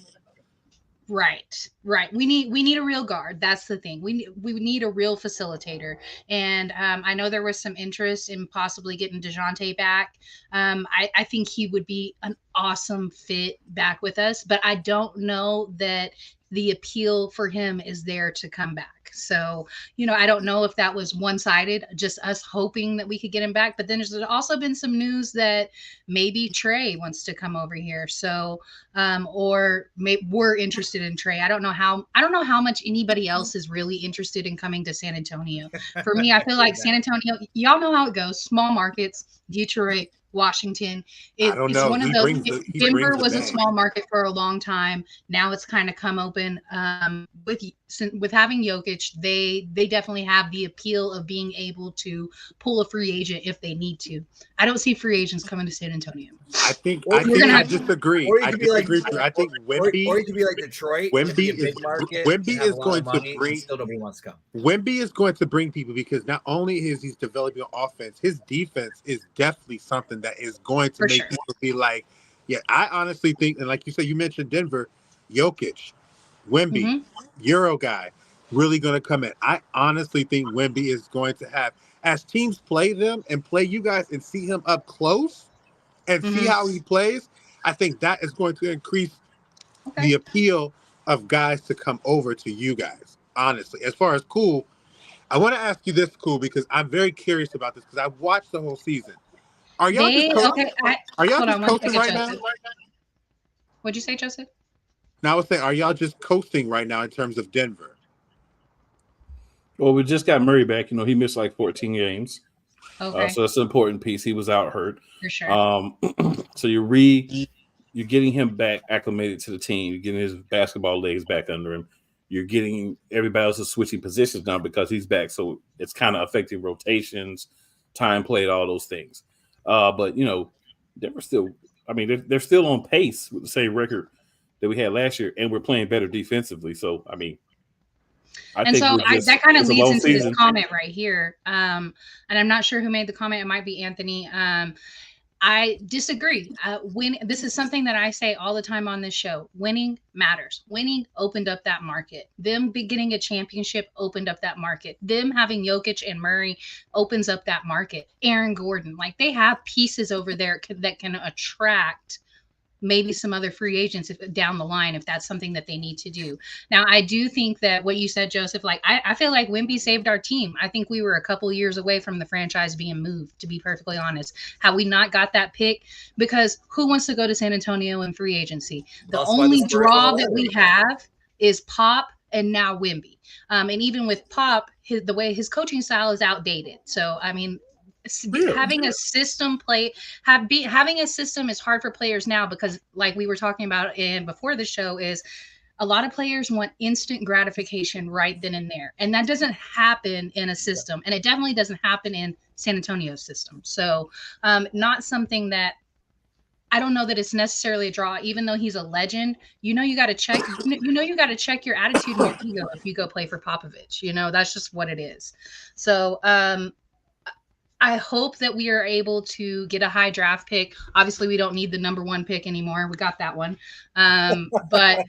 Right. We need a real guard. That's the thing. We need a real facilitator. And I know there was some interest in possibly getting DeJounte back. I think he would be an awesome fit back with us, but I don't know that the appeal for him is there to come back. So, you know, I don't know if that was one-sided, just us hoping that we could get him back. But then there's also been some news that maybe Trey wants to come over here. So, or we're interested in Trey. I don't know how much anybody else is really interested in coming to San Antonio. For me, I feel like San Antonio, y'all know how it goes. Small markets, Detroit, Washington. It's one of those. Denver was a small market for a long time. Now it's kind of come open. With having Jokic, they definitely have the appeal of being able to pull a free agent if they need to. I don't see free agents coming to San Antonio. I disagree. Or you could be like Wemby, or you could be like Detroit. Wemby is going to bring people, because not only is he developing an offense, his defense is definitely something that is going to make people be like, yeah. I honestly think, and like you said, you mentioned Denver, Jokic, Wemby, Euro guy, really going to come in. I honestly think Wemby is going to have, as teams play them and play you guys and see him up close and see how he plays, I think that is going to increase the appeal of guys to come over to you guys. Honestly, as far as Cool, I want to ask you this, Cool, because I'm very curious about this, because I watched the whole season. Are y'all just coasting right now? What'd you say, Joseph? Now I was saying, are y'all just coasting right now in terms of Denver? Well, we just got Murray back. You know, he missed like 14 games. Okay. So that's an important piece. He was out hurt. For sure. So you're getting him back acclimated to the team. You're getting his basketball legs back under him. You're getting everybody else is switching positions now because he's back. So it's kind of affecting rotations, time played, all those things. But, you know, Denver still, I mean, they're still on pace with the same record that we had last year, and we're playing better defensively. So, I mean, that kind of leads into this comment right here. And I'm not sure who made the comment. It might be Anthony. I disagree. This is something that I say all the time on this show. Winning matters. Winning opened up that market. Them getting a championship opened up that market. Them having Jokic and Murray opens up that market. Aaron Gordon, like they have pieces over there that can attract maybe some other free agents down the line, if that's something that they need to do. Now, I do think that what you said, Joseph, like I feel like Wemby saved our team. I think we were a couple years away from the franchise being moved, to be perfectly honest. Had we not got that pick, because who wants to go to San Antonio in free agency? The only draw that we have is Pop and now Wemby. And even with Pop, the way his coaching style is outdated. So, I mean, having a system having a system is hard for players now, because like we were talking about before the show, is a lot of players want instant gratification right then and there. And that doesn't happen in a system. And it definitely doesn't happen in San Antonio's system. So not something that I don't know that it's necessarily a draw, even though he's a legend. You know, you got to check, you got to check your attitude and your ego if you go play for Popovich. You know, that's just what it is. So I hope that we are able to get a high draft pick. Obviously, we don't need the number 1 pick anymore. We got that one. But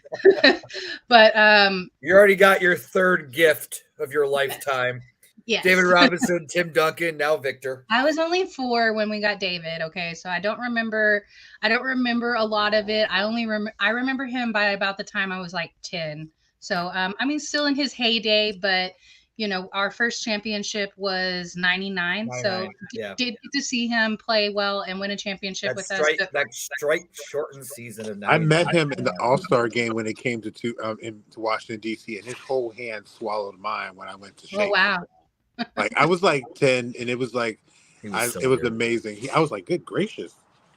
you already got your 3rd gift of your lifetime. Yes. David Robinson, Tim Duncan, now Victor. I was only 4 when we got David. Okay, so I don't remember a lot of it. I remember him by about the time I was like 10. So I mean, still in his heyday, but you know, our first championship was 99. So did to see him play well and win a championship with us. That strike shortened season of 99. I met him in the All-Star game when it came to Washington, D.C., and his whole hand swallowed mine when I went to shake. Oh, wow. Like, I was like 10, and it was like, it was amazing. I was like, good gracious.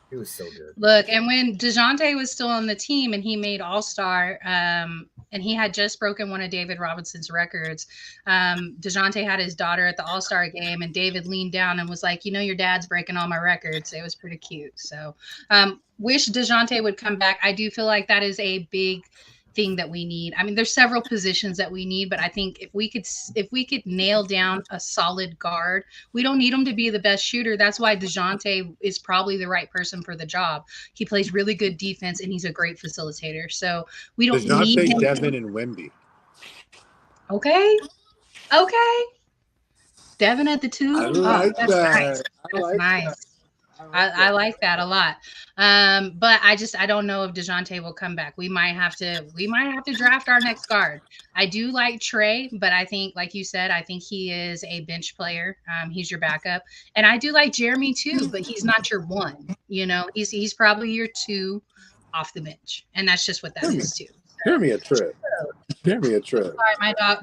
He was so good. Look, and when DeJounte was still on the team and he made All-Star, and he had just broken one of David Robinson's records, DeJounte had his daughter at the All-Star game, and David leaned down and was like, you know, your dad's breaking all my records. It was pretty cute. So wish DeJounte would come back. I do feel like that is a big thing that we need. I mean, there's several positions that we need, but I think if we could nail down a solid guard, we don't need him to be the best shooter. That's why DeJounte is probably the right person for the job. He plays really good defense and he's a great facilitator. So we don't need him. Devin and Wemby. Okay. Devin at the 2. I like that's that. Nice. That's nice. I like that a lot. But I don't know if DeJounte will come back. We might have to draft our next guard. I do like Trey, but I think, like you said, I think he is a bench player. He's your backup. And I do like Jeremy too, but he's not your 1. You know, he's probably your 2 off the bench. And that's just what that is too. Jeremy a trip. Sorry,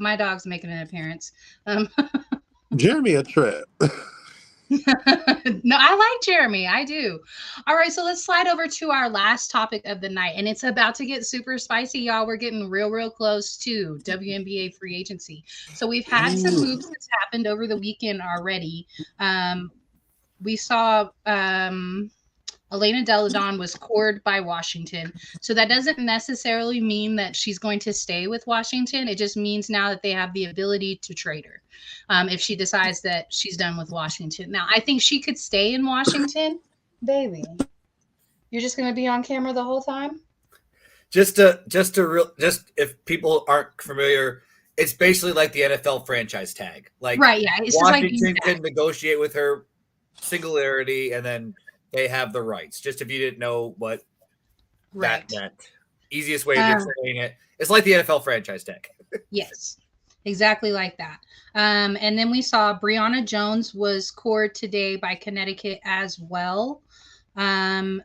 my dog's making an appearance. Jeremy a trip. No, I like Jeremy. I do. All right, so let's slide over to our last topic of the night, and it's about to get super spicy, y'all. We're getting real close to WNBA free agency. So we've had some moves that's happened over the weekend already. We saw Elena Delle Donne was cored by Washington. So that doesn't necessarily mean that she's going to stay with Washington. It just means now that they have the ability to trade her if she decides that she's done with Washington. Now, I think she could stay in Washington. Baby, you're just going to be on camera the whole time? Just if people aren't familiar, it's basically like the NFL franchise tag. Like, right, yeah. It's Washington can negotiate with her singularity, and then they have the rights. Just if you didn't know what that meant. Easiest way of explaining it. It's like the NFL franchise tag. Yes, exactly like that. And then we saw Brianna Jones was cored today by Connecticut as well. Then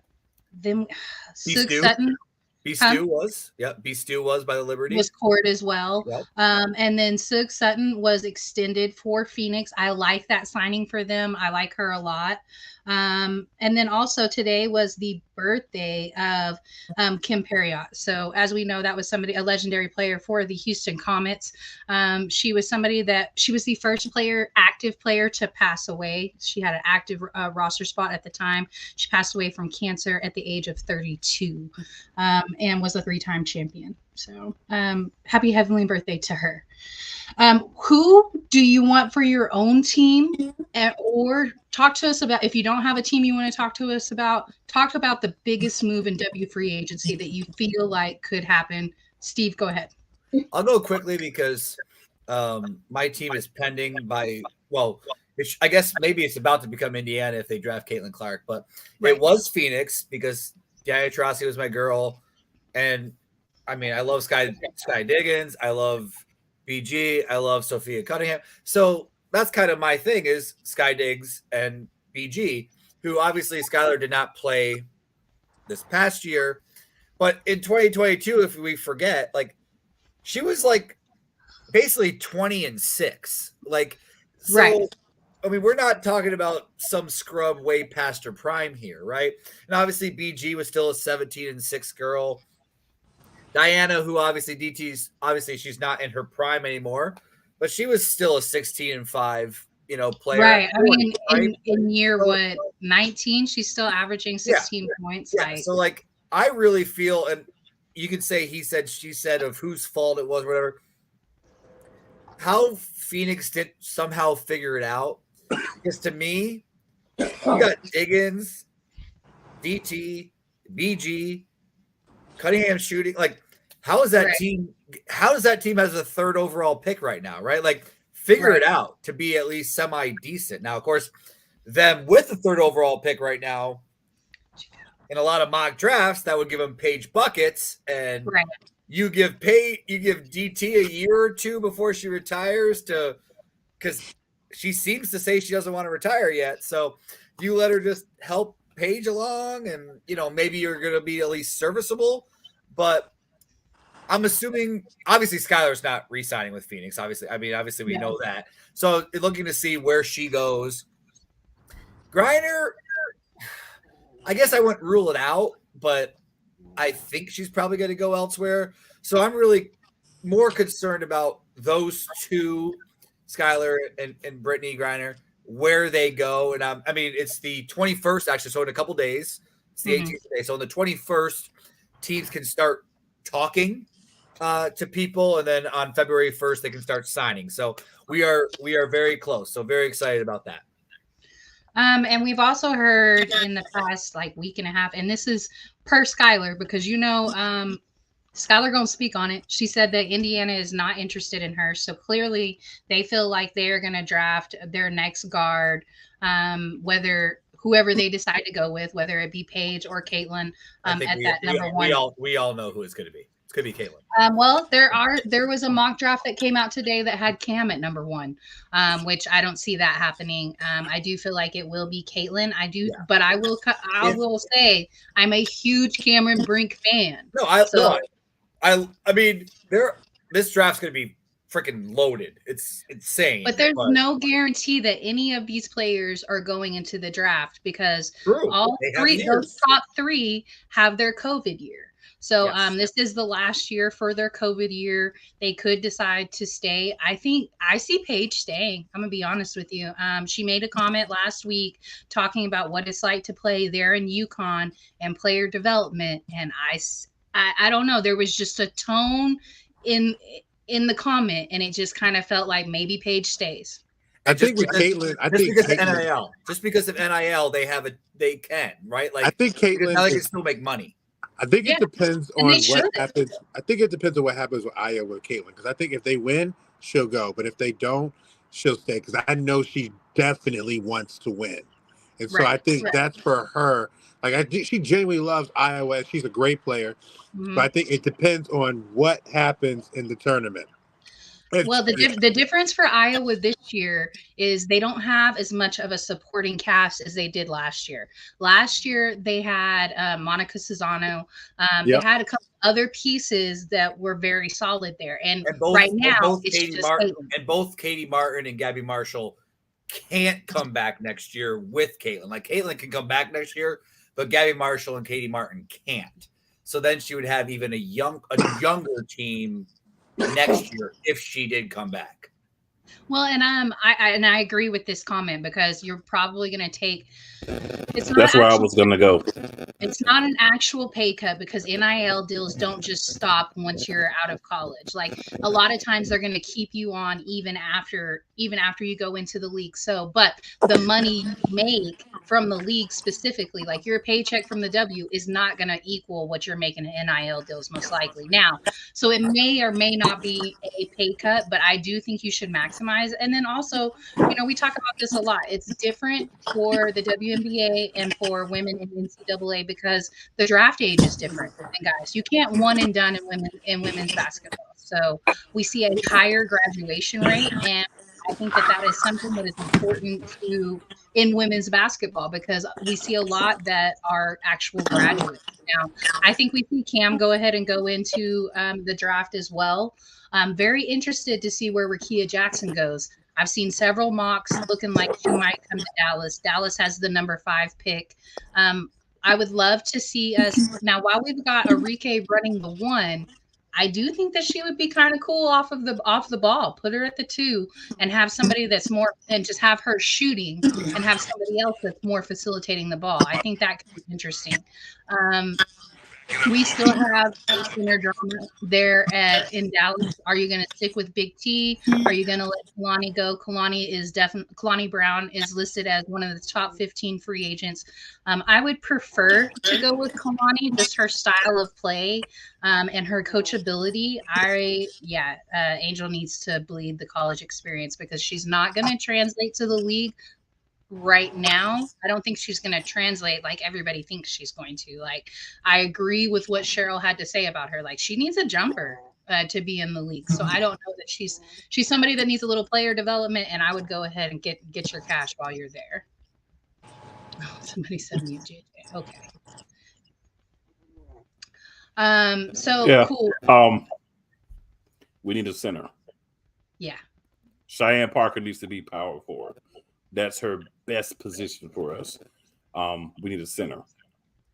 Sug Sutton. B-Stew was. Yep, B-Stew was by the Liberty. Was court as well. Yep. And then Sug Sutton was extended for Phoenix. I like that signing for them. I like her a lot. And then also today was the birthday of Kim Perriott. So as we know, that was a legendary player for the Houston Comets. She was the first active player to pass away. She had an active roster spot at the time. She passed away from cancer at the age of 32 and was a 3-time champion. So happy heavenly birthday to her. Who do you want for your own team, or talk to us about, if you don't have a team you want to talk to us about, talk about the biggest move in W free agency that you feel like could happen. Steve, go ahead. I'll go quickly because my team is pending I guess maybe it's about to become Indiana if they draft Caitlin Clark, but It was Phoenix because Diana Taurasi was my girl. And I mean, I love Sky Diggins. I love BG. I love Sophia Cunningham. So that's kind of my thing is Sky Diggs and BG, who obviously Skylar did not play this past year. But in 2022, if we forget, like she was like basically 20-6. Like, so, right. I mean, we're not talking about some scrub way past her prime here, right? And obviously BG was still a 17-6 girl. Diana, who obviously DT's obviously she's not in her prime anymore, but she was still a 16-5, player. Right. I 40, mean, right? in year 19, she's still averaging 16 points. Yeah. So I really feel, and you could say he said, she said of whose fault it was, whatever. How Phoenix did somehow figure it out, because to me, you got Diggins, DT, BG, Cunningham shooting. Like, how is that team? How does that team has a 3rd overall pick right now? Right, like figure it out to be at least semi decent. Now, of course, them with the 3rd overall pick right now, in a lot of mock drafts, that would give them Paige buckets, and you give DT a year or two before she retires because she seems to say she doesn't want to retire yet. So you let her just help Paige along, and maybe you're going to be at least serviceable. But I'm assuming, obviously, Skylar's not re-signing with Phoenix. Obviously, we know that. So looking to see where she goes. Griner, I guess I wouldn't rule it out, but I think she's probably going to go elsewhere. So I'm really more concerned about those two, Skylar and Brittany Griner, where they go. And it's the 21st, actually, so in a couple days. It's the 18th day. So on the 21st, teams can start talking to people, and then on February 1st, they can start signing. So we are very close. So very excited about that. And we've also heard in the past week and a half, and this is per Skylar, because Skylar gonna speak on it. She said that Indiana is not interested in her, so clearly they feel like they are gonna draft their next guard, whoever they decide to go with, whether it be Paige or Caitlin. Number one, we all know who it's gonna be. Could be Caitlin. Well, there was a mock draft that came out today that had Cam at number 1, which I don't see that happening. I do feel like it will be Caitlin. But I will say I'm a huge Cameron Brink fan. This draft's gonna be freaking loaded. It's insane. But there's no guarantee that any of these players are going into the draft, because those top 3 have their COVID year. So this is the last year for their COVID year. They could decide to stay. I think I see Paige staying. I'm going to be honest with you. She made a comment last week talking about what it's like to play there in UConn and player development. And I don't know. There was just a tone in the comment, and it just kind of felt like maybe Paige stays. I think with Caitlin, just because of NIL, they can, right? I think Caitlin can still make money. I think it depends on what happens. I think it depends on what happens with Aya with Caitlin, because I think if they win, she'll go. But if they don't, she'll stay, because I know she definitely wants to win. And so I think that's for her. She genuinely loves Iowa. She's a great player. Mm-hmm. But I think it depends on what happens in the tournament. Well, the difference for Iowa this year is they don't have as much of a supporting cast as they did last year. Last year, they had Monica Cesano. They had a couple other pieces that were very solid there. And right now, it's just Caitlin. And both Katie Martin and Gabby Marshall can't come back next year with Caitlin. Caitlin can come back next year, but Gabby Marshall and Katie Martin can't. So then she would have even a younger team next year if she did come back. Well, and I agree with this comment, because you're probably going to take. That's where I was going to go. It's not an actual pay cut, because NIL deals don't just stop once you're out of college. A lot of times they're going to keep you on even after you go into the league. So, but the money you make from the league specifically, your paycheck from the W, is not going to equal what you're making in NIL deals most likely. Now, so it may or may not be a pay cut, but I do think you should maximize. And then also, we talk about this a lot. It's different for the WNBA and for women in NCAA, because the draft age is different than guys. You can't one and done in women's basketball. So we see a higher graduation rate, and I think that is something that is important in women's basketball, because we see a lot that are actual graduates. Now, I think we see Cam go ahead and go into the draft as well. I'm very interested to see where Rakia Jackson goes. I've seen several mocks looking like she might come to Dallas. Dallas has the number 5 pick. I would love to see us now, while we've got Arike running the 1, I do think that she would be kind of cool off the ball. Put her at the 2 and have somebody that's more, and just have her shooting and have somebody else that's more facilitating the ball. I think that could be interesting. We still have center drama there in Dallas. Are you going to stick with Big T? Are you going to let Kalani go? Kalani Brown is listed as one of the top 15 free agents. I would prefer to go with Kalani, just her style of play and her coachability. Angel needs to bleed the college experience because she's not going to translate to the league right now. I don't think she's going to translate like everybody thinks she's going to. Like, I agree with what Cheryl had to say about her. Like, she needs a jumper to be in the league. So I don't know that she's somebody that needs a little player development, and I would go ahead and get your cash while you're there. Oh, somebody said mute JJ. Okay. Cool. We need a center. Yeah. Cheyenne Parker needs to be power forward. That's her best position for us. We need a center.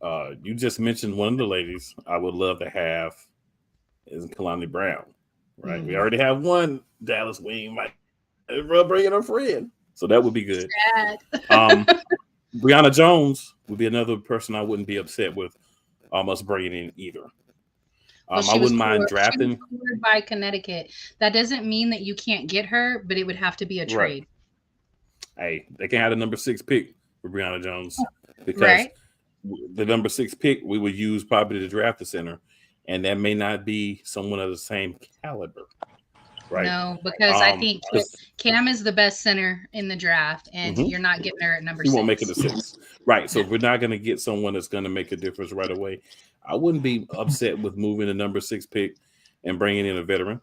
You just mentioned one of the ladies I would love to have is Kalani Brown, right? We already have one Dallas wing. Might bring in a friend. So that would be good. Brianna Jones would be another person I wouldn't be upset with us bringing in either. I wouldn't mind drafting. She was scored by Connecticut. That doesn't mean that you can't get her, but it would have to be a trade. Hey, they can have the number 6 pick for Brianna Jones because the number 6 pick we would use probably to draft the center, and that may not be someone of the same caliber, right? No, because I think Cam is the best center in the draft, and you're not getting her at number 6. You won't make it a 6, right? So if we're not going to get someone that's going to make a difference right away, I wouldn't be upset with moving the number 6 pick and bringing in a veteran.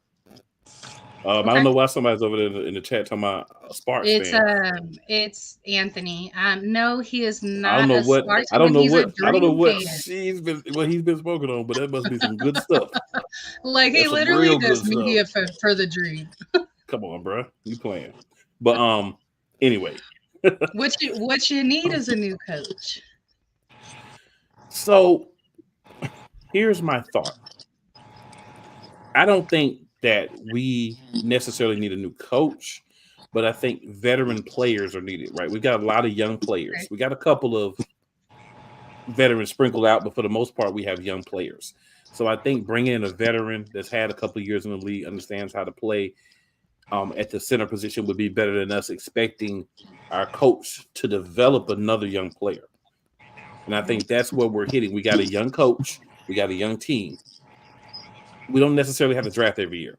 I don't know why somebody's over there in the chat talking about a Sparks fan. It's Anthony. No, he is not. I don't know what he's been spoken on, but that must be some good stuff. Like, he literally does media for the Dream. Come on, bro, you playing? But anyway, what you need is a new coach. So here's my thought. I don't think that we necessarily need a new coach, but I think veteran players are needed, right? We got a lot of young players. We got a couple of veterans sprinkled out, but for the most part, we have young players. So I think bringing in a veteran that's had a couple of years in the league, understands how to play at the center position would be better than us expecting our coach to develop another young player. And I think that's where we're hitting. We got a young coach. We got a young team. We don't necessarily have to draft every year.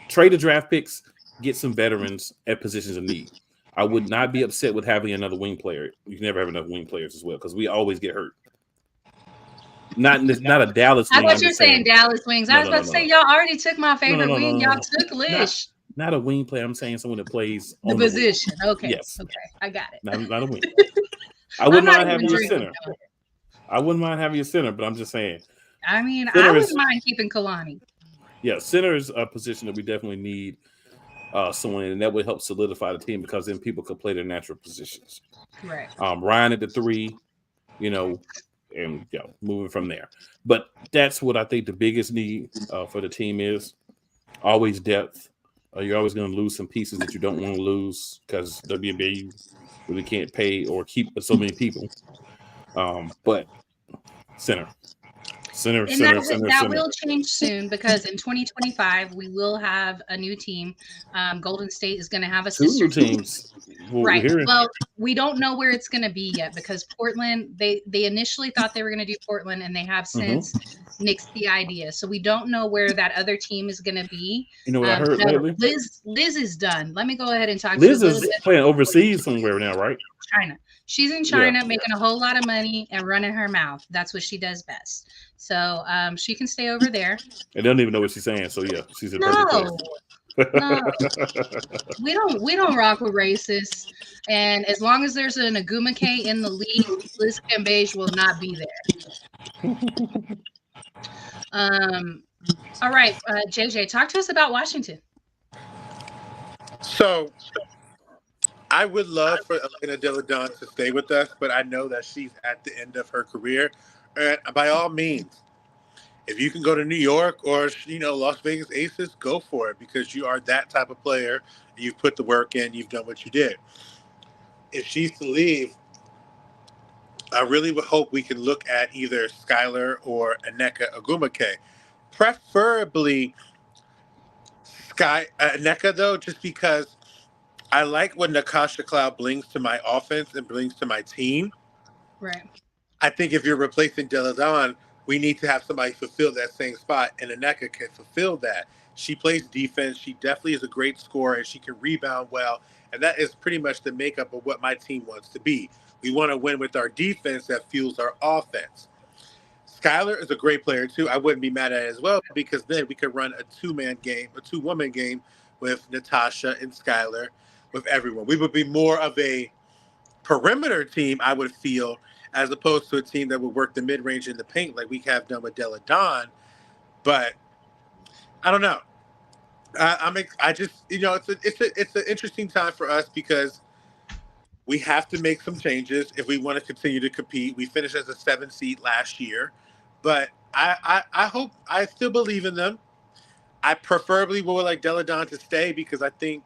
Trade the draft picks, get some veterans at positions of need. I would not be upset with having another wing player. You can never have enough wing players as well because we always get hurt. Not a Dallas wing. I thought you were saying Dallas wings. I was about to say, y'all already took my favorite wing. Y'all took Lish. Not a wing player. I'm saying someone that plays the position. Okay. Yes. Okay. I got it. Not a wing. I wouldn't mind having your center. I wouldn't mind having your center, but I'm just saying. I mean, I wouldn't mind keeping Kalani. Yeah, center is a position that we definitely need someone in, and that would help solidify the team because then people could play their natural positions. Right. Ryan at the 3, and moving from there. But that's what I think the biggest need for the team is. Always depth. You're always going to lose some pieces that you don't want to lose because WNBA really can't pay or keep so many people. But center. That will change soon because in 2025 we will have a new team. Golden State is going to have a sister teams. Right. Well, we don't know where it's going to be yet because Portland. They initially thought they were going to do Portland, and they have since nixed the idea. So we don't know where that other team is going to be. You know what I heard lately? Liz is done. Let me go ahead and talk. Liz is playing overseas somewhere now, right? China. She's in China making a whole lot of money and running her mouth. That's what she does best. So she can stay over there. And they don't even know what she's saying. So yeah, she's in perfect place. No. we don't rock with racists. And as long as there's an Agumake in the league, Liz Cambage will not be there. All right, JJ, talk to us about Washington. So I would love for Elena Delle Donne to stay with us, but I know that she's at the end of her career. And by all means, if you can go to New York or Las Vegas Aces, go for it because you are that type of player. You've put the work in. You've done what you did. If she's to leave, I really would hope we can look at either Skylar or Aneka Agumake. Preferably Aneka, though, just because I like what Nakasha Cloud brings to my offense and brings to my team. Right. I think if you're replacing Deladon, we need to have somebody fulfill that same spot, and Aneka can fulfill that. She plays defense. She definitely is a great scorer, and she can rebound well. And that is pretty much the makeup of what my team wants to be. We want to win with our defense that fuels our offense. Skylar is a great player, too. I wouldn't be mad at it as well because then we could run a two-man game, a two-woman game with Natasha and Skylar, with everyone. We would be more of a perimeter team, I would feel, as opposed to a team that would work the mid-range in the paint like we have done with Della Dawn. But I don't know. I just, it's an interesting time for us because we have to make some changes if we want to continue to compete. We finished as a 7 seed last year, but I hope, I still believe in them. I preferably would like Della Dawn to stay because I think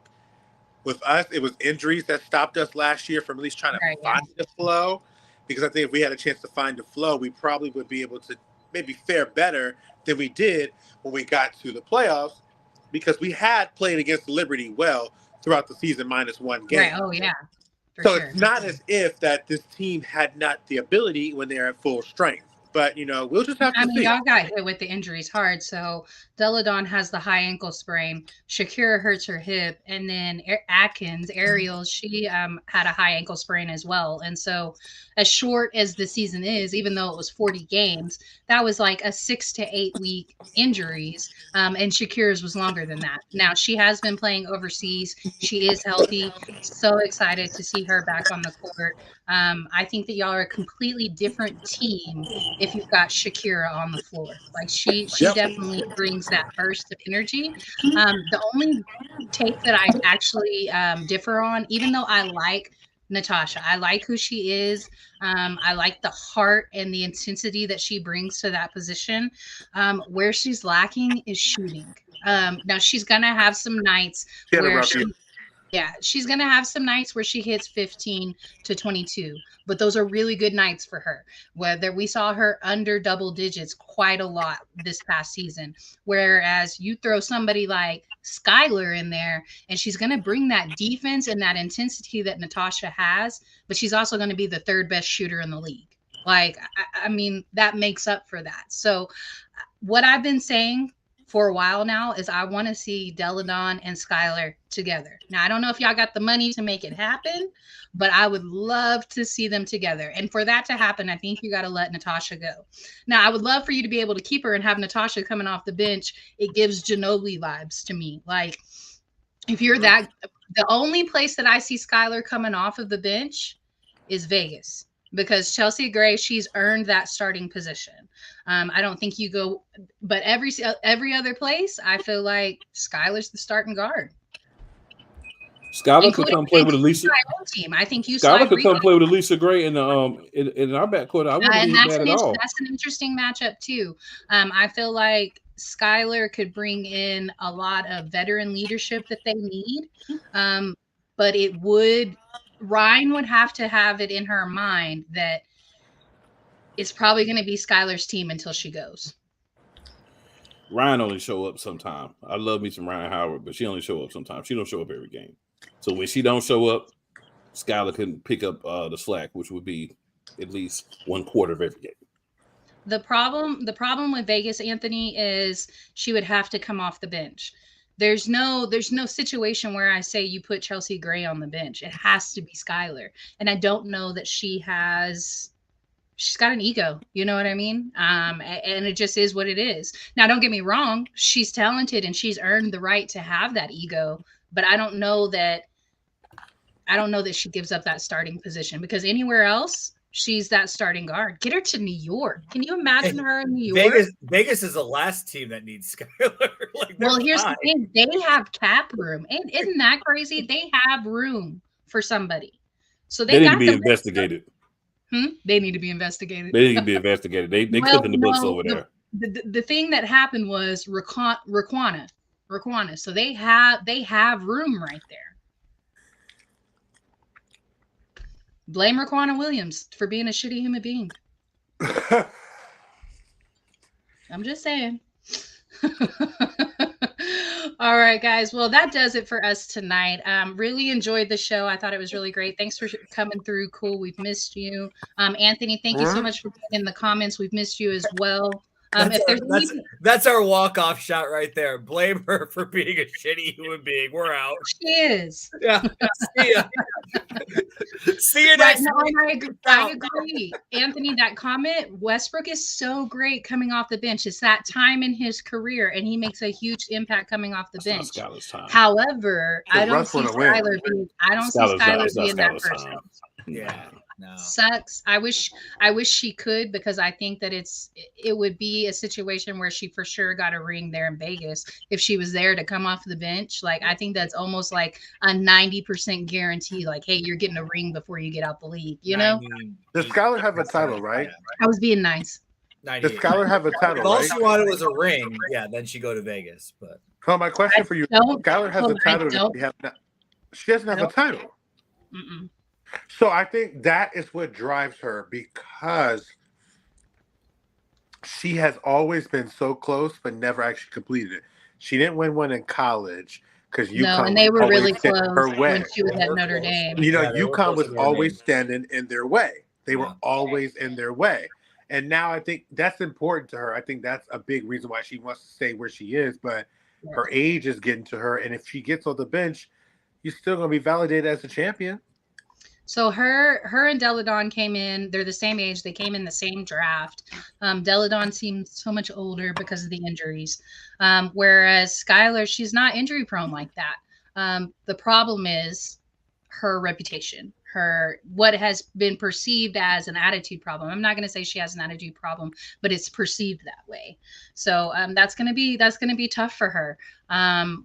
with us, it was injuries that stopped us last year from at least trying to find the flow. Because I think if we had a chance to find the flow, we probably would be able to maybe fare better than we did when we got to the playoffs. Because we had played against Liberty well throughout the season minus one game. Right. Oh, yeah. So it's not as if that this team had not the ability when they're at full strength. But, we'll just have to see. Y'all got hit with the injuries hard. So Della Dawn has the high ankle sprain. Shakira hurts her hip. And then Ariel, she had a high ankle sprain as well. And so as short as the season is, even though it was 40 games, that was like a 6 to 8 week injuries. And Shakira's was longer than that. Now, she has been playing overseas. She is healthy. So excited to see her back on the court. I think that y'all are a completely different team if you've got Shakira on the floor. Like she definitely brings that burst of energy. The only take that I actually differ on, even though I like Natasha, I like who she is. I like the heart and the intensity that she brings to that position. Where she's lacking is shooting. Now she's gonna have some nights where she's going to have some nights where she hits 15 to 22, but those are really good nights for her. Whether we saw her under double digits quite a lot this past season, whereas you throw somebody like Skylar in there and she's going to bring that defense and that intensity that Natasha has, but she's also going to be the third best shooter in the league. Like, I mean, that makes up for that. So what I've been saying for a while now is I want to see Della Dawn and Skylar together. Now, I don't know if y'all got the money to make it happen, but I would love to see them together. And for that to happen, I think you got to let Natasha go. Now, I would love for you to be able to keep her and have Natasha coming off the bench. It gives Ginobili vibes to me. Like, if you're that, the only place that I see Skylar coming off of the bench is Vegas. Because Chelsea Gray, she's earned that starting position. I don't think you go, but every other place, I feel like Skylar's the starting guard. Skylar could come play with Alicia. Team. I think you. Skylar could come play with Alicia Gray in the in our backcourt. I wouldn't be mad at all. That's an interesting matchup too. I feel like Skylar could bring in a lot of veteran leadership that they need, but it would. Ryan would have to have it in her mind that it's probably going to be Skylar's team until she goes. Ryan only show up sometime. I love me some Ryan Howard, but she only show up sometimes. She don't show up every game. So when she don't show up, Skylar can pick up the slack, which would be at least 1/4 of every game. The problem with Vegas, Anthony, is she would have to come off the bench. There's no situation where I say you put Chelsea Gray on the bench. It has to be Skylar. And I don't know that she's got an ego. You know what I mean? And it just is what it is. Now, don't get me wrong. She's talented and she's earned the right to have that ego. But I don't know that she gives up that starting position because anywhere else, she's that starting guard. Get her to New York. Can you imagine her in New York? Vegas is the last team that needs Skylar. Well, here's the thing. They have cap room. Isn't that crazy? They have room for somebody. So they need to be investigated. They need to be investigated. They need to be investigated. They cooking the books over there. the thing that happened was Raquana. So they have room right there. Blame Raquana Williams for being a shitty human being. I'm just saying. All right, guys. Well, that does it for us tonight. Really enjoyed the show. I thought it was really great. Thanks for coming through. Cool. We've missed you. Anthony, thank you so much for being in the comments. We've missed you as well. That's our walk-off shot right there. Blame her for being a shitty human being. We're out. She is. Yeah. See ya. See you next week. I agree. Anthony, that comment, Westbrook is so great coming off the bench. It's that time in his career, and he makes a huge impact coming off the bench. However, I don't see Skylar being that person. Yeah. No. Sucks. I wish she could, because I think that it would be a situation where she for sure got a ring there in Vegas if she was there to come off the bench. Like, I think that's almost like a 90% guarantee. Like, hey, you're getting a ring before you get out the league. You know? Does Skylar have a title, right? I was being nice. Does Skylar have a title? If all she wanted was a ring, yeah, then she go to Vegas. But my question for you: Skylar has a title. She doesn't have a title. Mm-mm. So I think that is what drives her, because she has always been so close but never actually completed it. She didn't win one in college because UConn and they were really close her way. when she was at Notre Dame. You know, UConn was always standing in their way. They were always in their way. And now I think that's important to her. I think that's a big reason why she wants to stay where she is. But her age is getting to her. And if she gets on the bench, you're still going to be validated as a champion. So her and Deladon came in. They're the same age. They came in the same draft. Deladon seems so much older because of the injuries, whereas Skylar, she's not injury prone like that. The problem is her reputation, what has been perceived as an attitude problem. I'm not going to say she has an attitude problem, but it's perceived that way. So that's going to be tough for her.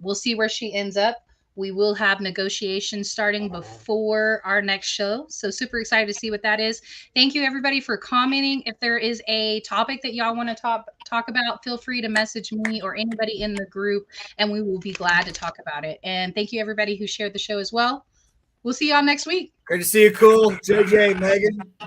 We'll see where she ends up. We will have negotiations starting before our next show. So super excited to see what that is. Thank you, everybody, for commenting. If there is a topic that y'all want to talk about, feel free to message me or anybody in the group, and we will be glad to talk about it. And thank you, everybody who shared the show as well. We'll see y'all next week. Great to see you, Cool. JJ, Megan.